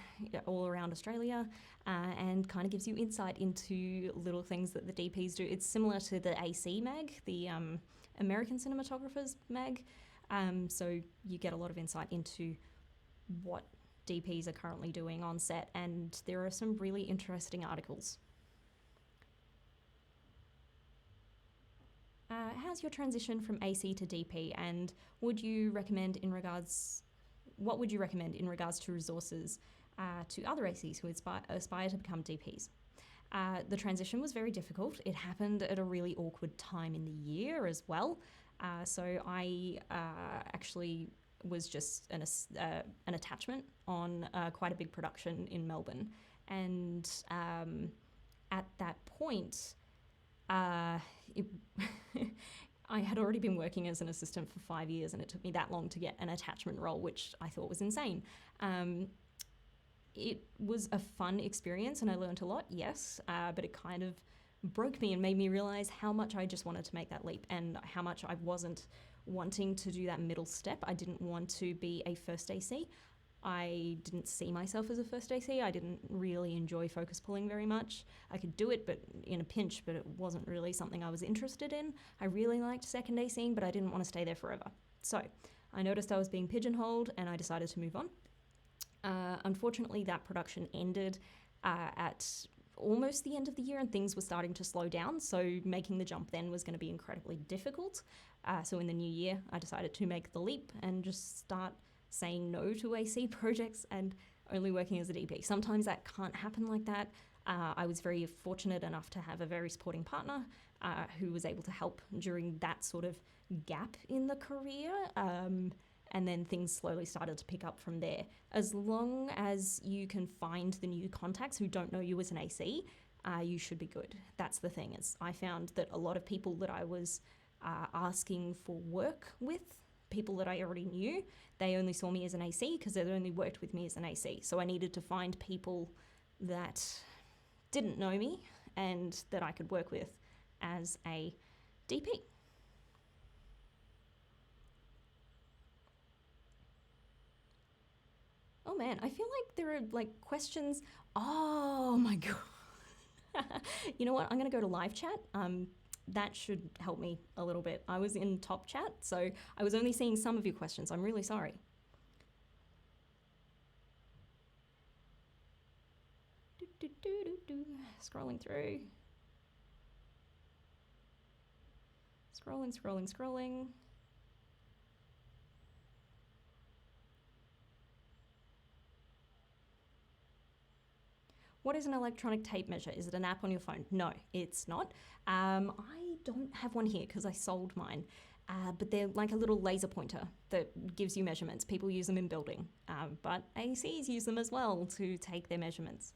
all around Australia, and kind of gives you insight into little things that the DPs do. It's similar to the AC mag, the American Cinematographers mag. So you get a lot of insight into what DPs are currently doing on set, and there are some really interesting articles. How's your transition from AC to DP, and what would you recommend in regards to resources to other ACs who aspire to become DPs? The transition was very difficult. It happened at a really awkward time in the year as well. So I actually was just an attachment on quite a big production in Melbourne. And at that point, I had already been working as an assistant for 5 years, and it took me that long to get an attachment role, which I thought was insane. It was a fun experience and I learned a lot, yes, but it kind of broke me and made me realize how much I just wanted to make that leap and how much I wasn't wanting to do that middle step. I didn't want to be a first AC. I didn't see myself as a first AC. I didn't really enjoy focus pulling very much. I could do it, but in a pinch, but it wasn't really something I was interested in. I really liked second ACing, but I didn't want to stay there forever. So I noticed I was being pigeonholed and I decided to move on. Unfortunately, that production ended at almost the end of the year and things were starting to slow down. So making the jump then was going to be incredibly difficult. So in the new year, I decided to make the leap and just start saying no to AC projects and only working as a DP. Sometimes that can't happen like that. I was very fortunate enough to have a very supporting partner who was able to help during that sort of gap in the career. And then things slowly started to pick up from there. As long as you can find the new contacts who don't know you as an AC, you should be good. That's the thing. I found that a lot of people that I was asking for work with, people that I already knew, they only saw me as an AC because they'd only worked with me as an AC. So I needed to find people that didn't know me and that I could work with as a DP. Oh man, I feel like there are like questions. Oh my god. You know what? I'm going to go to live chat. That should help me a little bit. I was in top chat, so I was only seeing some of your questions. I'm really sorry. Scrolling through. Scrolling. What is an electronic tape measure? Is it an app on your phone? No, it's not. I don't have one here because I sold mine. But they're like a little laser pointer that gives you measurements. People use them in building, but ACs use them as well to take their measurements.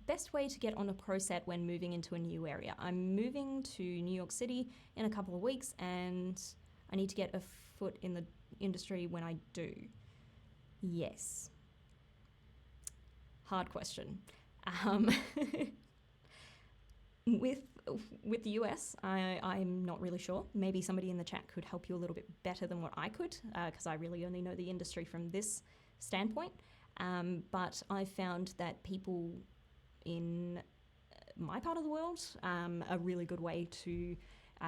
Best way to get on a pro set when moving into a new area. I'm moving to New York City in a couple of weeks and I need to get a foot in the industry when I do. Yes. Hard question. With the US, I'm not really sure. Maybe somebody in the chat could help you a little bit better than what I could, because I really only know the industry from this standpoint. But I found that people in my part of the world, a really good way to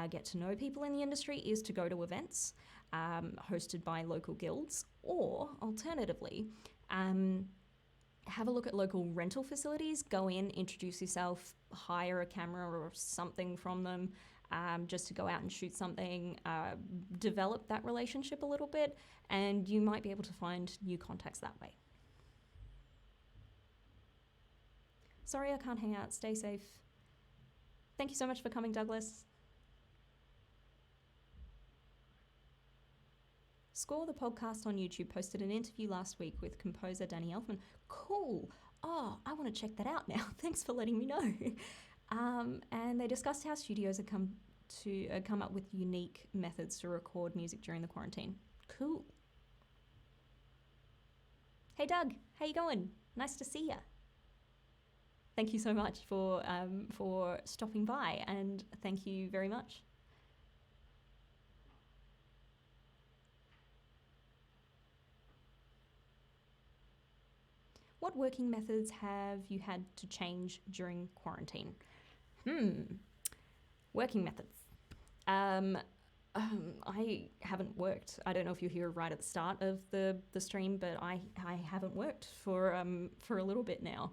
get to know people in the industry is to go to events hosted by local guilds, or alternatively, have a look at local rental facilities, go in, introduce yourself, hire a camera or something from them, just to go out and shoot something, develop that relationship a little bit, and you might be able to find new contacts that way. Sorry I can't hang out, stay safe. Thank you so much for coming, Douglas. Score the podcast on YouTube posted an interview last week with composer Danny Elfman. Cool. Oh, I want to check that out now. Thanks for letting me know. And they discussed how studios have come up with unique methods to record music during the quarantine. Cool. Hey Doug, how you going? Nice to see ya. Thank you so much for stopping by, and thank you very much. What working methods have you had to change during quarantine? Working methods. Um, I haven't worked. I don't know if you're here right at the start of the stream, but I haven't worked for a little bit now,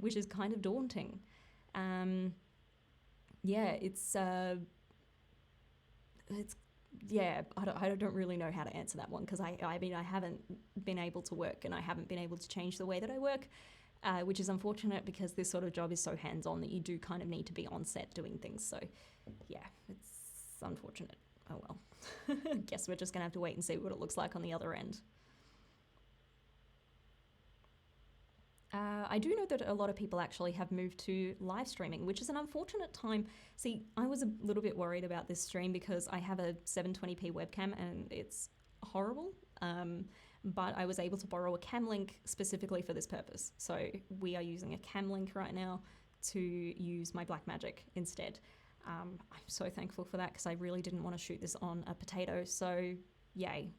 which is kind of daunting. Yeah, it's yeah. I don't really know how to answer that one because I mean I haven't been able to work and I haven't been able to change the way that I work. Which is unfortunate because this sort of job is so hands-on that you do kind of need to be on set doing things. So, yeah, it's unfortunate. Oh well. Guess we're just going to have to wait and see what it looks like on the other end. I do know that a lot of people actually have moved to live streaming, which is an unfortunate time. See, I was a little bit worried about this stream because I have a 720p webcam and it's horrible. But I was able to borrow a cam link specifically for this purpose. So we are using a cam link right now to use my Blackmagic instead. I'm so thankful for that because I really didn't want to shoot this on a potato, so yay.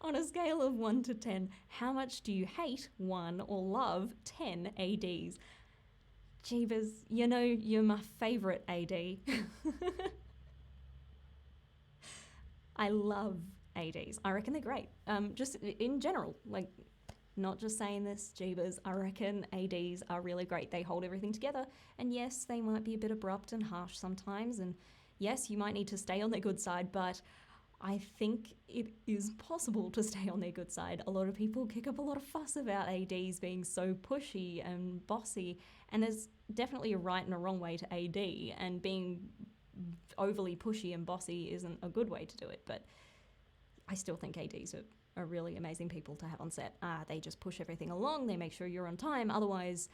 On a scale of 1 to 10, how much do you hate 1 or love 10 ADs? Jeebus, you know you're my favourite AD. I love ADs. I reckon they're great. Just in general, like, not just saying this, jeebers, I reckon ADs are really great. They hold everything together. And yes, they might be a bit abrupt and harsh sometimes. And yes, you might need to stay on their good side, but I think it is possible to stay on their good side. A lot of people kick up a lot of fuss about ADs being so pushy and bossy. And there's definitely a right and a wrong way to AD. And being overly pushy and bossy isn't a good way to do it, but I still think ADs are really amazing people to have on set. They just push everything along, they make sure you're on time. Otherwise,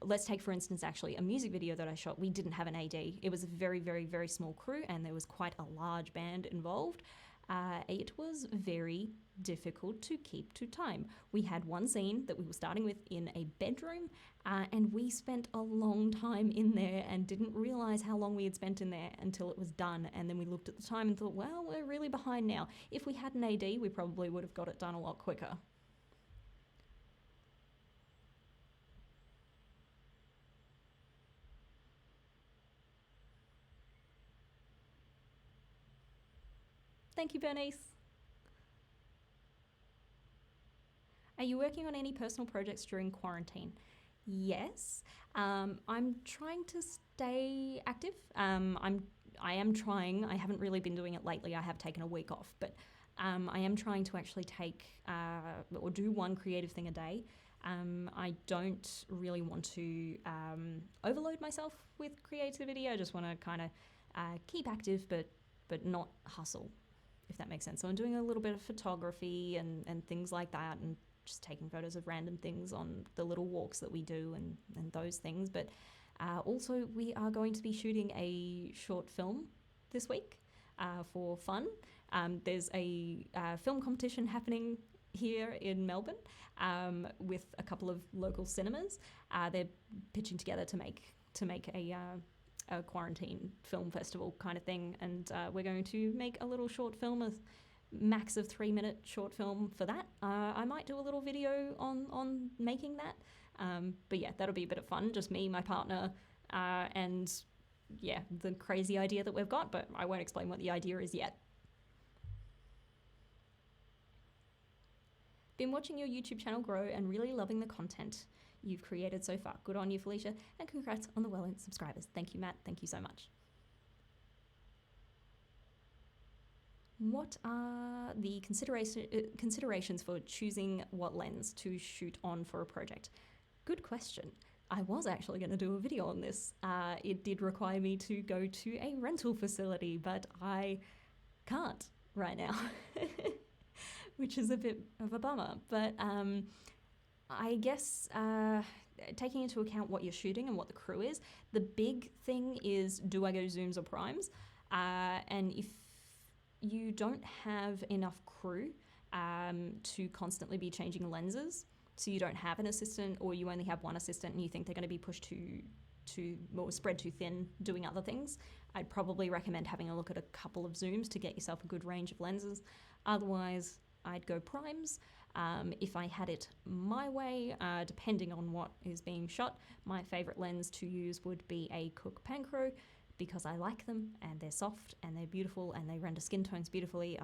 let's take for instance actually a music video that I shot. We didn't have an AD. It was a very, very, very small crew and there was quite a large band involved. It was very difficult to keep to time. We had one scene that we were starting with in a bedroom, and we spent a long time in there and didn't realise how long we had spent in there until it was done. And then we looked at the time and thought, well, we're really behind now. If we had an AD, we probably would have got it done a lot quicker. Thank you, Bernice. Are you working on any personal projects during quarantine? Yes. I'm trying to stay active. I am trying. I haven't really been doing it lately. I have taken a week off, but I am trying to actually take or do one creative thing a day. I don't really want to overload myself with creativity. I just want to kind of keep active, but not hustle, if that makes sense. So I'm doing a little bit of photography and things like that, and just taking photos of random things on the little walks that we do and those things. But also we are going to be shooting a short film this week for fun. There's a film competition happening here in Melbourne with a couple of local cinemas. They're pitching together to make a quarantine film festival kind of thing, and we're going to make a little short film, a max of 3-minute short film for that. I might do a little video on making that, but yeah, that'll be a bit of fun, just me, my partner, and yeah, the crazy idea that we've got, but I won't explain what the idea is yet. Been watching your YouTube channel grow and really loving the content you've created so far. Good on you, Felicia, and congrats on the well-earned subscribers. Thank you, Matt. Thank you so much. What are the considerations for choosing what lens to shoot on for a project? Good question. I was actually going to do a video on this. It did require me to go to a rental facility, but I can't right now, which is a bit of a bummer. But I guess taking into account what you're shooting and what the crew is, the big thing is, do I go zooms or primes? And if you don't have enough crew to constantly be changing lenses, so you don't have an assistant, or you only have one assistant and you think they're going to be pushed to or spread too thin doing other things, I'd probably recommend having a look at a couple of zooms to get yourself a good range of lenses. Otherwise, I'd go primes. If I had it my way, depending on what is being shot, my favourite lens to use would be a Cooke Panchro, because I like them and they're soft and they're beautiful and they render skin tones beautifully.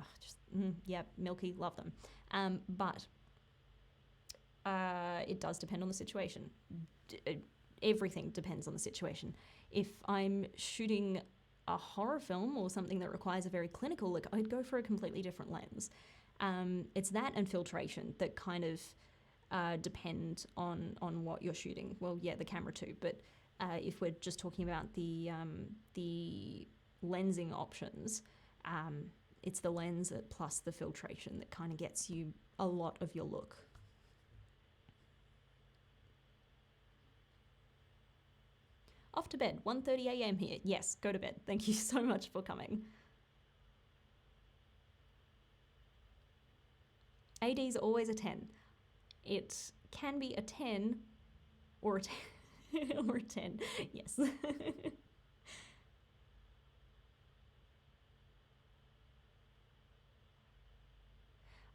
Milky, love them. But it does depend on the situation. Everything depends on the situation. If I'm shooting a horror film or something that requires a very clinical look, I'd go for a completely different lens. It's that and filtration that kind of depend on what you're shooting. Well, yeah, the camera too, but if we're just talking about the lensing options, it's the lens plus the filtration that kind of gets you a lot of your look. Off to bed, 1:30 a.m. here. Yes, go to bed. Thank you so much for coming. AD is always a 10. It can be a 10 or a 10. Or a 10, yes.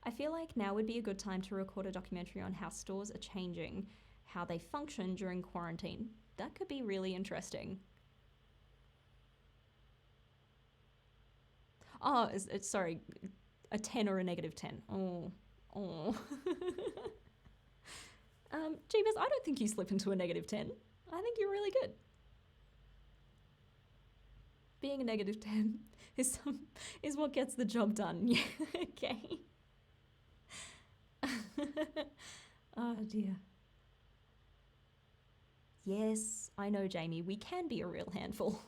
I feel like now would be a good time to record a documentary on how stores are changing, how they function during quarantine. That could be really interesting. Oh, sorry, a 10 or a -10. Oh. Jeebus, I don't think you slip into a -10. I think you're really good. Being a -10 is what gets the job done. Yeah, okay. Oh dear. Yes, I know, Jamie, we can be a real handful.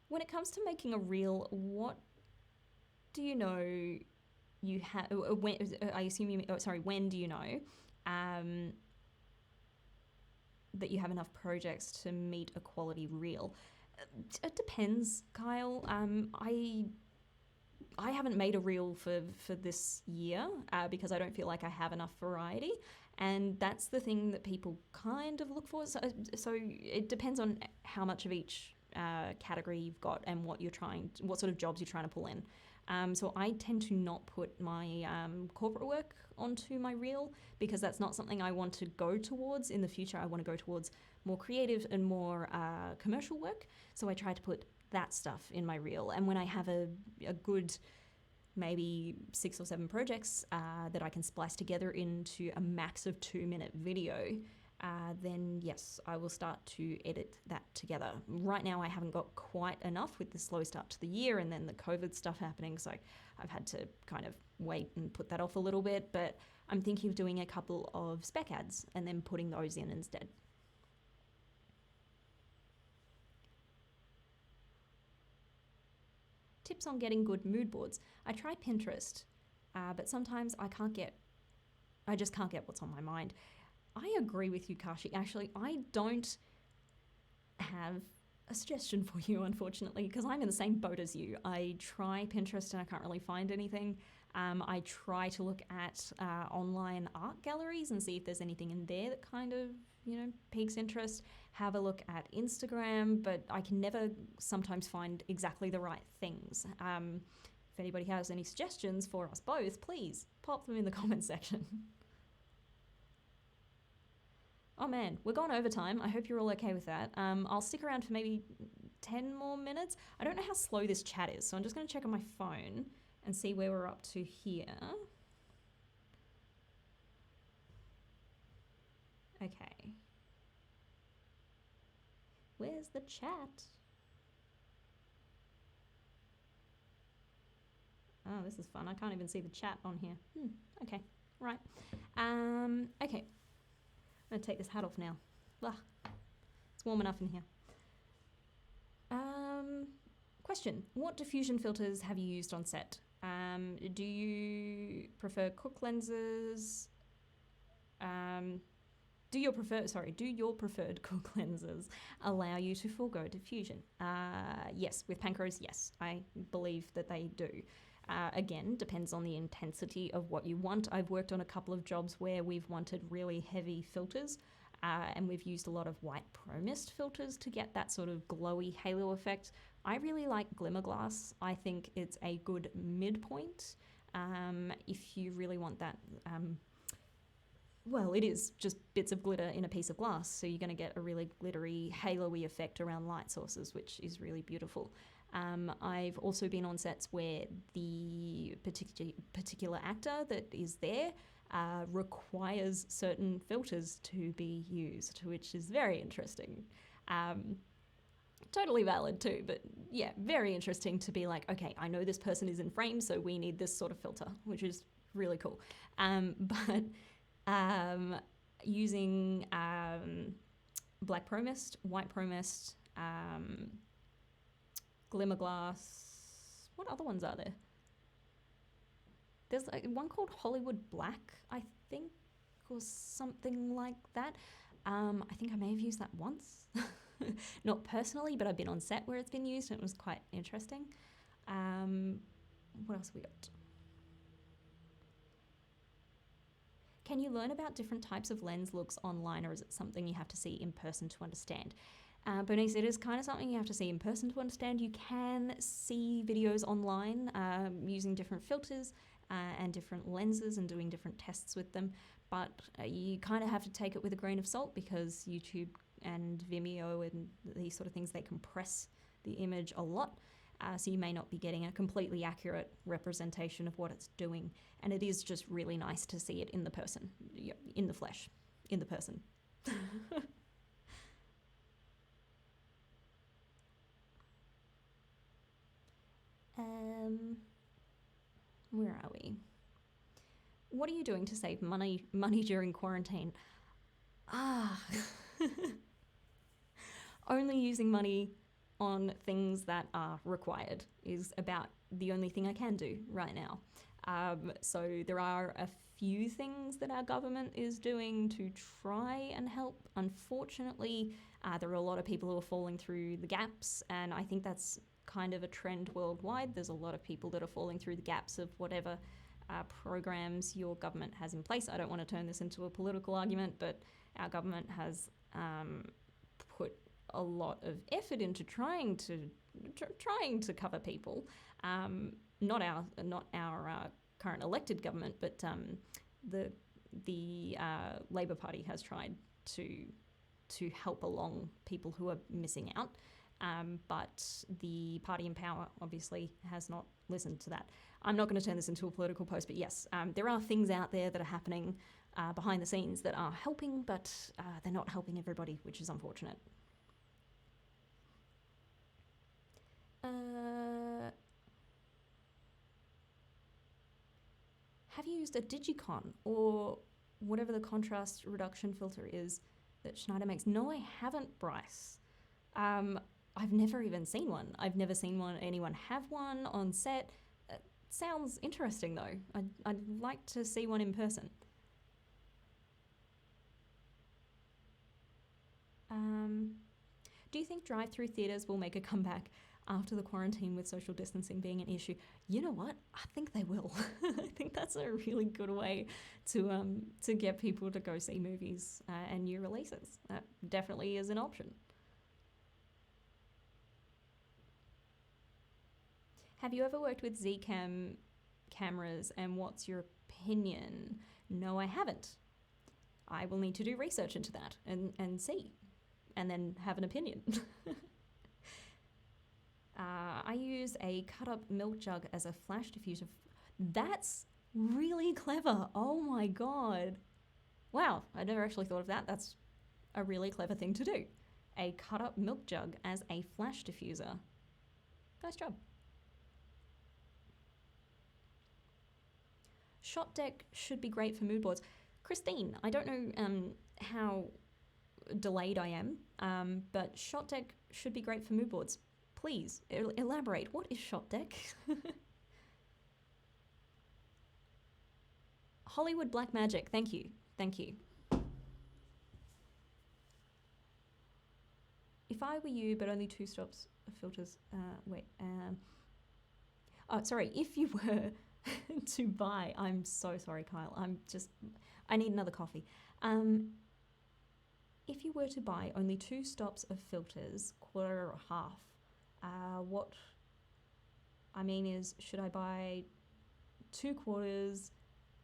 When it comes to making a reel, what do you know you have? When I assume you. Oh, sorry. When do you know that you have enough projects to meet a quality reel? It depends, Kyle. I haven't made a reel for this year because I don't feel like I have enough variety, and that's the thing that people kind of look for. So it depends on how much of each category you've got and what sort of jobs you're trying to pull in. So I tend to not put my corporate work onto my reel because that's not something I want to go towards in the future. I want to go towards more creative and more commercial work. So I try to put that stuff in my reel. And when I have a good maybe 6 or 7 projects that I can splice together into a max of 2-minute video, then yes, I will start to edit that together. Right now I haven't got quite enough with the slow start to the year and then the COVID stuff happening, so I've had to kind of wait and put that off a little bit, but I'm thinking of doing a couple of spec ads and then putting those in instead. Tips on getting good mood boards. I try Pinterest, but sometimes I just can't get what's on my mind. I agree with you, Kashi. Actually, I don't have a suggestion for you, unfortunately, because I'm in the same boat as you. I try Pinterest and I can't really find anything. I try to look at online art galleries and see if there's anything in there that kind of, piques interest. Have a look at Instagram, but I can never sometimes find exactly the right things. If anybody has any suggestions for us both, please pop them in the comment section. Oh man, we're going overtime. I hope you're all okay with that. I'll stick around for maybe 10 more minutes. I don't know how slow this chat is, so I'm just going to check on my phone and see where we're up to here. Okay. Where's the chat? Oh, this is fun. I can't even see the chat on here. Okay, right. Okay. I'm going to take this hat off now. Ugh. It's warm enough in here. Question. What diffusion filters have you used on set? Do you prefer Cooke lenses? Do your preferred Cooke lenses allow you to forego diffusion? Yes, with Panchros, yes. I believe that they do. Again, depends on the intensity of what you want. I've worked on a couple of jobs where we've wanted really heavy filters, and we've used a lot of white pro mist filters to get that sort of glowy halo effect. I really like Glimmer Glass. I think it's a good midpoint if you really want that. Well, it is just bits of glitter in a piece of glass, so you're going to get a really glittery, halo-y effect around light sources, which is really beautiful. I've also been on sets where the particular actor that is there requires certain filters to be used, which is very interesting. Totally valid too, but yeah, very interesting to be like, okay, I know this person is in frame, so we need this sort of filter, which is really cool. But using black pro mist, white pro mist, Glimmer Glass. What other ones are there? There's one called Hollywood Black, I think, or something like that. I think I may have used that once. Not personally, but I've been on set where it's been used and it was quite interesting. What else have we got? Can you learn about different types of lens looks online, or is it something you have to see in person to understand? Bernice, it is kind of something you have to see in person to understand. You can see videos online using different filters and different lenses and doing different tests with them, but you kind of have to take it with a grain of salt because YouTube and Vimeo and these sort of things, they compress the image a lot. So you may not be getting a completely accurate representation of what it's doing. And it is just really nice to see it in the person, in the flesh, in the person. Where are we? What are you doing to save money during quarantine? Only using money on things that are required is about the only thing I can do right now. So there are a few things that our government is doing to try and help. Unfortunately, there are a lot of people who are falling through the gaps, and I think that's kind of a trend worldwide. There's a lot of people that are falling through the gaps of whatever programs your government has in place. I don't want to turn this into a political argument, but our government has put a lot of effort into trying to cover people. Not our current elected government, but the Labor Party has tried to help along people who are missing out. But the party in power obviously has not listened to that. I'm not going to turn this into a political post, but yes, there are things out there that are happening behind the scenes that are helping, but they're not helping everybody, which is unfortunate. Have you used a Digicon or whatever the contrast reduction filter is that Schneider makes? No, I haven't, Bryce. I've never even seen one. I've never seen anyone have one on set. Sounds interesting though. I'd like to see one in person. Do you think drive-through theatres will make a comeback after the quarantine with social distancing being an issue? You know what? I think they will. I think that's a really good way to get people to go see movies and new releases. That definitely is an option. Have you ever worked with Zcam cameras, and what's your opinion? No, I haven't. I will need to do research into that and see, and then have an opinion. I use a cut-up milk jug as a flash diffuser. That's really clever. Oh my god. Wow, I never actually thought of that. That's a really clever thing to do. A cut-up milk jug as a flash diffuser. Nice job. Shot deck should be great for mood boards. Christine, I don't know how delayed I am, but shot deck should be great for mood boards. Please elaborate. What is shot deck? Hollywood Black Magic. Thank you. Thank you. If I were you, but only 2 stops of filters. Sorry. If you were to buy, I'm so sorry, Kyle. I need another coffee. If you were to buy only 2 stops of filters, quarter or half, what I mean is, should I buy 2 quarters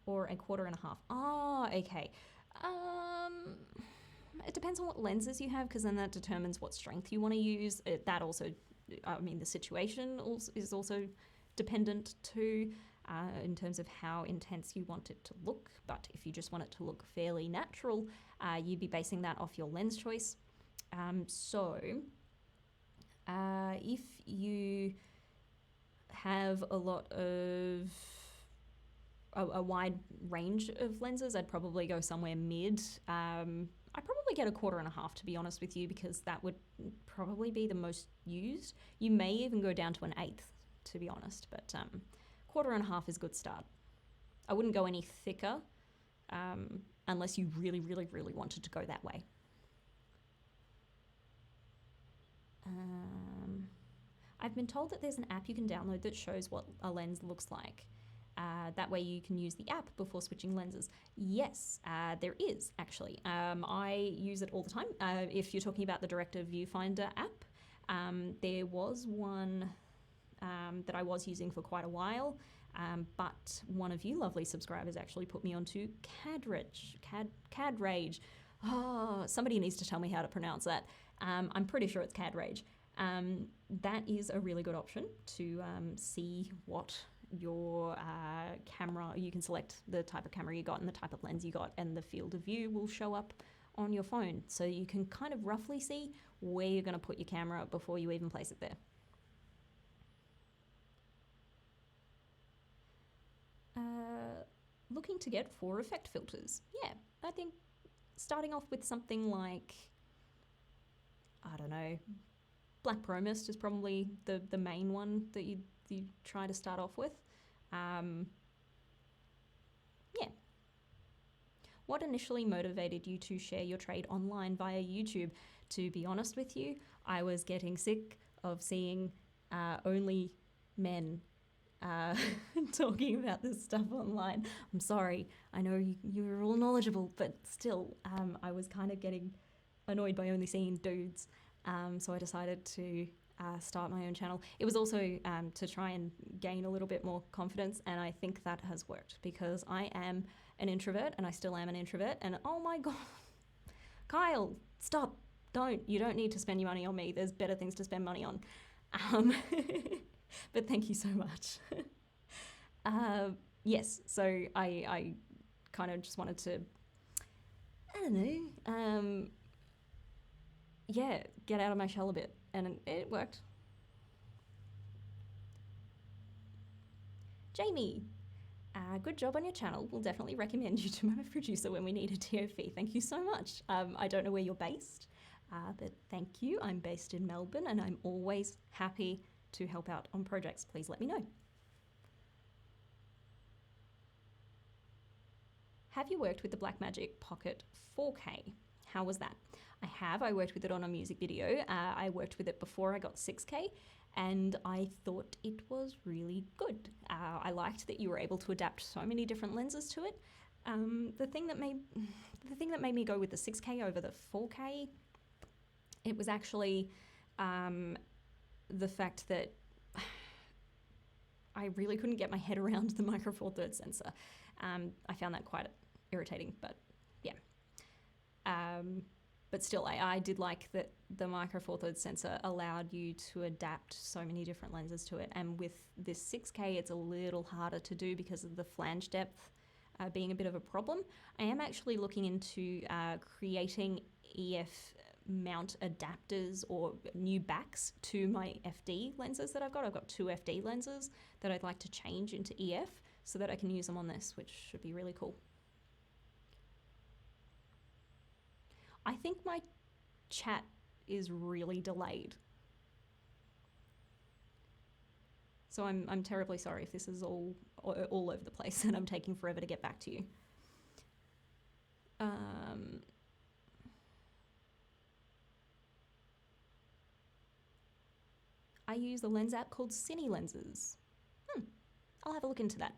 or a quarter and a half? Okay. It depends on what lenses you have, because then that determines what strength you want to use. That also, the situation is also dependent too, in terms of how intense you want it to look. But if you just want it to look fairly natural, you'd be basing that off your lens choice. If you have a lot of a wide range of lenses, I'd probably go somewhere mid. I'd probably get a quarter and a half, to be honest with you, because that would probably be the most used. You may even go down to an eighth, to be honest, but quarter and a half is a good start. I wouldn't go any thicker unless you really, really, really wanted to go that way. I've been told that there's an app you can download that shows what a lens looks like. That way you can use the app before switching lenses. Yes, there is, actually. I use it all the time. If you're talking about the Director Viewfinder app, there was one that I was using for quite a while, but one of you lovely subscribers actually put me onto CAD-Rage. Oh, somebody needs to tell me how to pronounce that. I'm pretty sure it's CAD-Rage. That is a really good option to see what your camera, you can select the type of camera you got and the type of lens you got, and the field of view will show up on your phone. So you can kind of roughly see where you're going to put your camera before you even place it there. Looking to get 4 effect filters. Yeah, I think starting off with something like, I don't know, Black Pro Mist is probably the main one that you try to start off with. Yeah. What initially motivated you to share your trade online via YouTube? To be honest with you, I was getting sick of seeing only men talking about this stuff online. I'm sorry, I know you're all knowledgeable, but still, I was kind of getting annoyed by only seeing dudes. So I decided to start my own channel. It was also to try and gain a little bit more confidence, and I think that has worked, because I am an introvert, and I still am an introvert, and oh my god, Kyle, stop, you don't need to spend your money on me, there's better things to spend money on. But thank you so much. Yes, so I kind of just wanted to, I don't know, get out of my shell a bit, and it worked. Jamie, good job on your channel. We'll definitely recommend you to my producer when we need a TOV. Thank you so much. I don't know where you're based, but thank you. I'm based in Melbourne, and I'm always happy to help out on projects. Please let me know. Have you worked with the Blackmagic Pocket 4K? How was that? I have. I worked with it on a music video. I worked with it before I got 6K, and I thought it was really good. I liked that you were able to adapt so many different lenses to it. The thing that made me go with the 6K over the 4K, it was actually the fact that I really couldn't get my head around the Micro Four Thirds sensor. I found that quite irritating, but yeah. But still, I did like that the Micro Four Thirds sensor allowed you to adapt so many different lenses to it. And with this 6K, it's a little harder to do because of the flange depth being a bit of a problem. I am actually looking into creating EF mount adapters or new backs to my FD lenses that I've got. I've got 2 FD lenses that I'd like to change into EF so that I can use them on this, which should be really cool. I think my chat is really delayed. So I'm terribly sorry if this is all over the place and I'm taking forever to get back to you. I use a lens app called Cine Lenses. I'll have a look into that.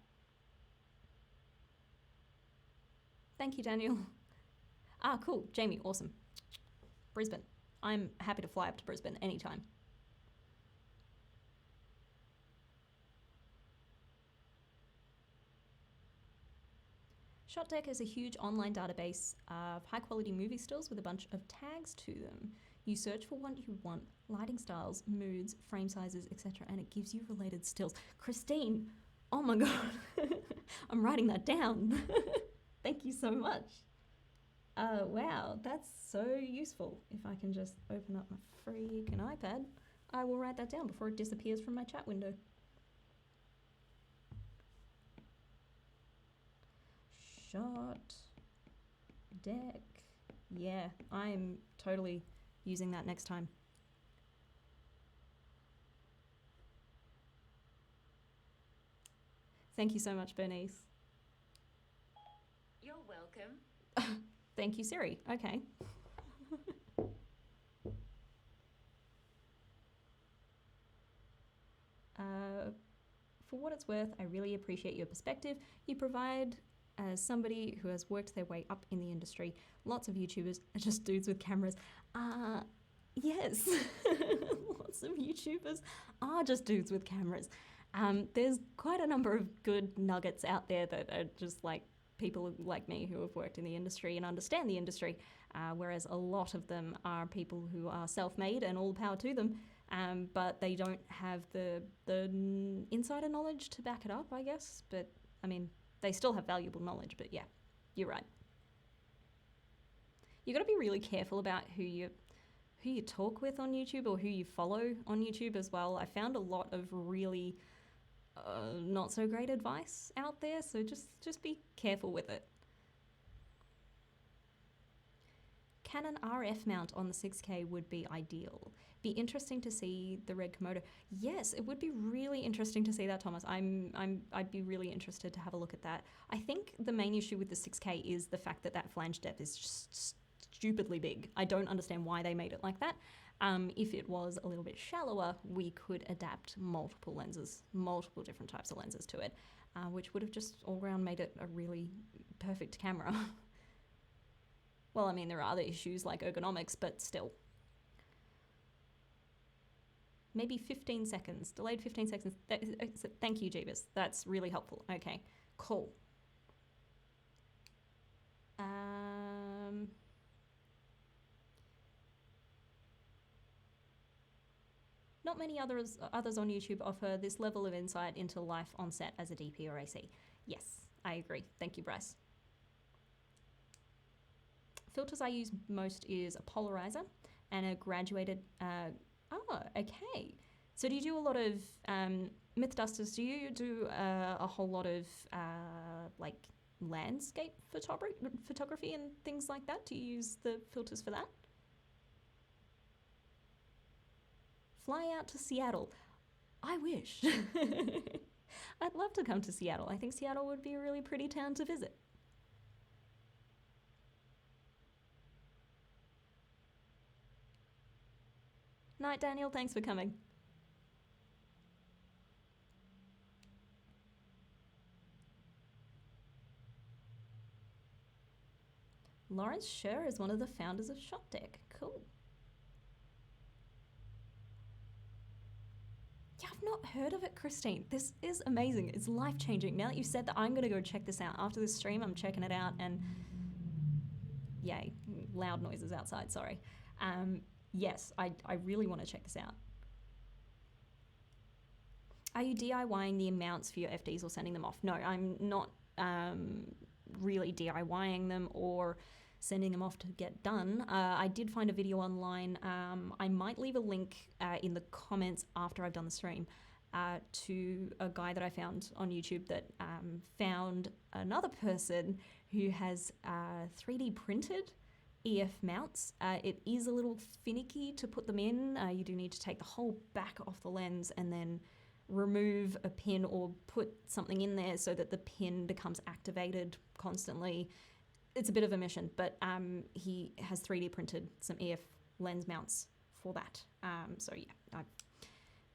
Thank you, Daniel. Cool. Jamie, awesome. Brisbane. I'm happy to fly up to Brisbane anytime. ShotDeck is a huge online database of high-quality movie stills with a bunch of tags to them. You search for what you want, lighting styles, moods, frame sizes, etc., and it gives you related stills. Christine, oh my god, I'm writing that down. Thank you so much. Wow, that's so useful. If I can just open up my freaking iPad, I will write that down before it disappears from my chat window. Shot deck. Yeah, I'm totally using that next time. Thank you so much, Bernice. You're welcome. Thank you, Siri. Okay. For what it's worth, I really appreciate your perspective. You provide, as somebody who has worked their way up in the industry, lots of YouTubers are just dudes with cameras. Yes, lots of YouTubers are just dudes with cameras. There's quite a number of good nuggets out there that are just like people like me who have worked in the industry and understand the industry, whereas a lot of them are people who are self-made and all power to them, but they don't have the insider knowledge to back it up, I guess. But I mean, they still have valuable knowledge, but yeah, you're right. You got to be really careful about who you talk with on YouTube or who you follow on YouTube as well. I found a lot of really not so great advice out there, so just be careful with it. Canon RF mount on the 6K would be ideal. Be interesting to see the red Komodo. Yes, it would be really interesting to see that, Thomas. I'd be really interested to have a look at that. I think the main issue with the 6K is the fact that flange depth is just stupidly big. I don't understand why they made it like that. If it was a little bit shallower, we could adapt multiple lenses, multiple different types of lenses to it, which would have just all around made it a really perfect camera. Well, I mean, there are other issues like ergonomics, but still. Maybe 15 seconds, delayed 15 seconds. Thank you, Jeebus. That's really helpful. Okay, cool. Not many others on YouTube offer this level of insight into life on set as a DP or AC. Yes, I agree. Thank you, Bryce. Filters I use most is a polarizer and a graduated... okay. So do you do a lot of... Myth Dusters, do you do a whole lot of like landscape photography and things like that? Do you use the filters for that? Fly out to Seattle. I wish. I'd love to come to Seattle. I think Seattle would be a really pretty town to visit. Night, Daniel. Thanks for coming. Lawrence Scher is one of the founders of ShotDeck. Cool. Yeah, I've not heard of it, Christine. This is amazing. It's life-changing. Now that you said that, I'm going to go check this out. After this stream, I'm checking it out, and yay, loud noises outside, sorry. Yes, I really want to check this out. Are you DIYing the amounts for your FDs or sending them off? No, I'm not really DIYing them or sending them off to get done. I did find a video online. I might leave a link in the comments after I've done the stream to a guy that I found on YouTube that found another person who has 3D printed EF mounts. It is a little finicky to put them in. You do need to take the whole back off the lens and then remove a pin or put something in there so that the pin becomes activated constantly. It's a bit of a mission, but he has 3D printed some EF lens mounts for that. So yeah, I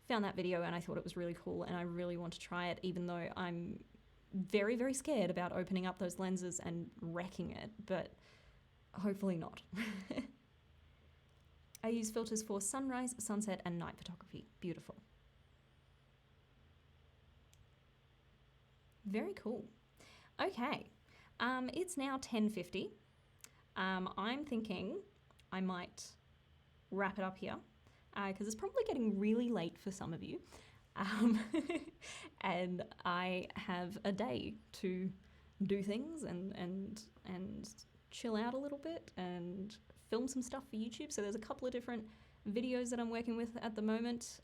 found that video and I thought it was really cool and I really want to try it, even though I'm very, very scared about opening up those lenses and wrecking it, but hopefully not. I use filters for sunrise, sunset, and night photography. Beautiful. Very cool. Okay, it's now 10:50. I'm thinking I might wrap it up here because it's probably getting really late for some of you. And I have a day to do things and chill out a little bit and film some stuff for YouTube. So there's a couple of different videos that I'm working with at the moment.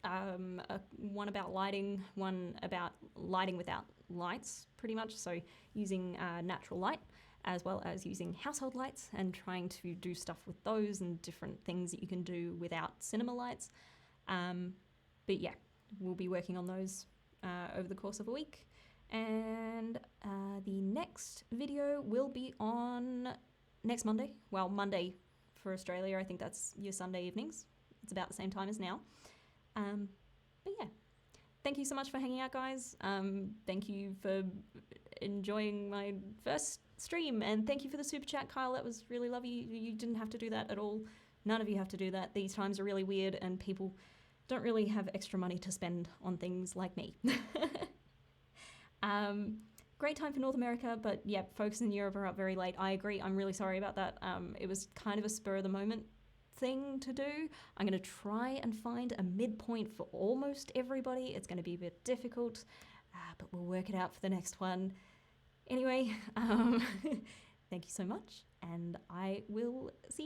One about lighting, one about lighting without lights, pretty much. So using natural light as well as using household lights and trying to do stuff with those and different things that you can do without cinema lights. But yeah, we'll be working on those over the course of a week. And the next video will be on next Monday. Well, Monday for Australia. I think that's your Sunday evenings. It's about the same time as now. But yeah, thank you so much for hanging out, guys. Thank you for enjoying my first stream, and thank you for the super chat, Kyle. That was really lovely. You didn't have to do that at all. None of you have to do that. These times are really weird, and people don't really have extra money to spend on things like me. Great time for North America, but yeah, folks in Europe are up very late. I agree. I'm really sorry about that. It was kind of a spur of the moment thing to do. I'm going to try and find a midpoint for almost everybody. It's going to be a bit difficult, but we'll work it out for the next one. Anyway, thank you so much, and I will see you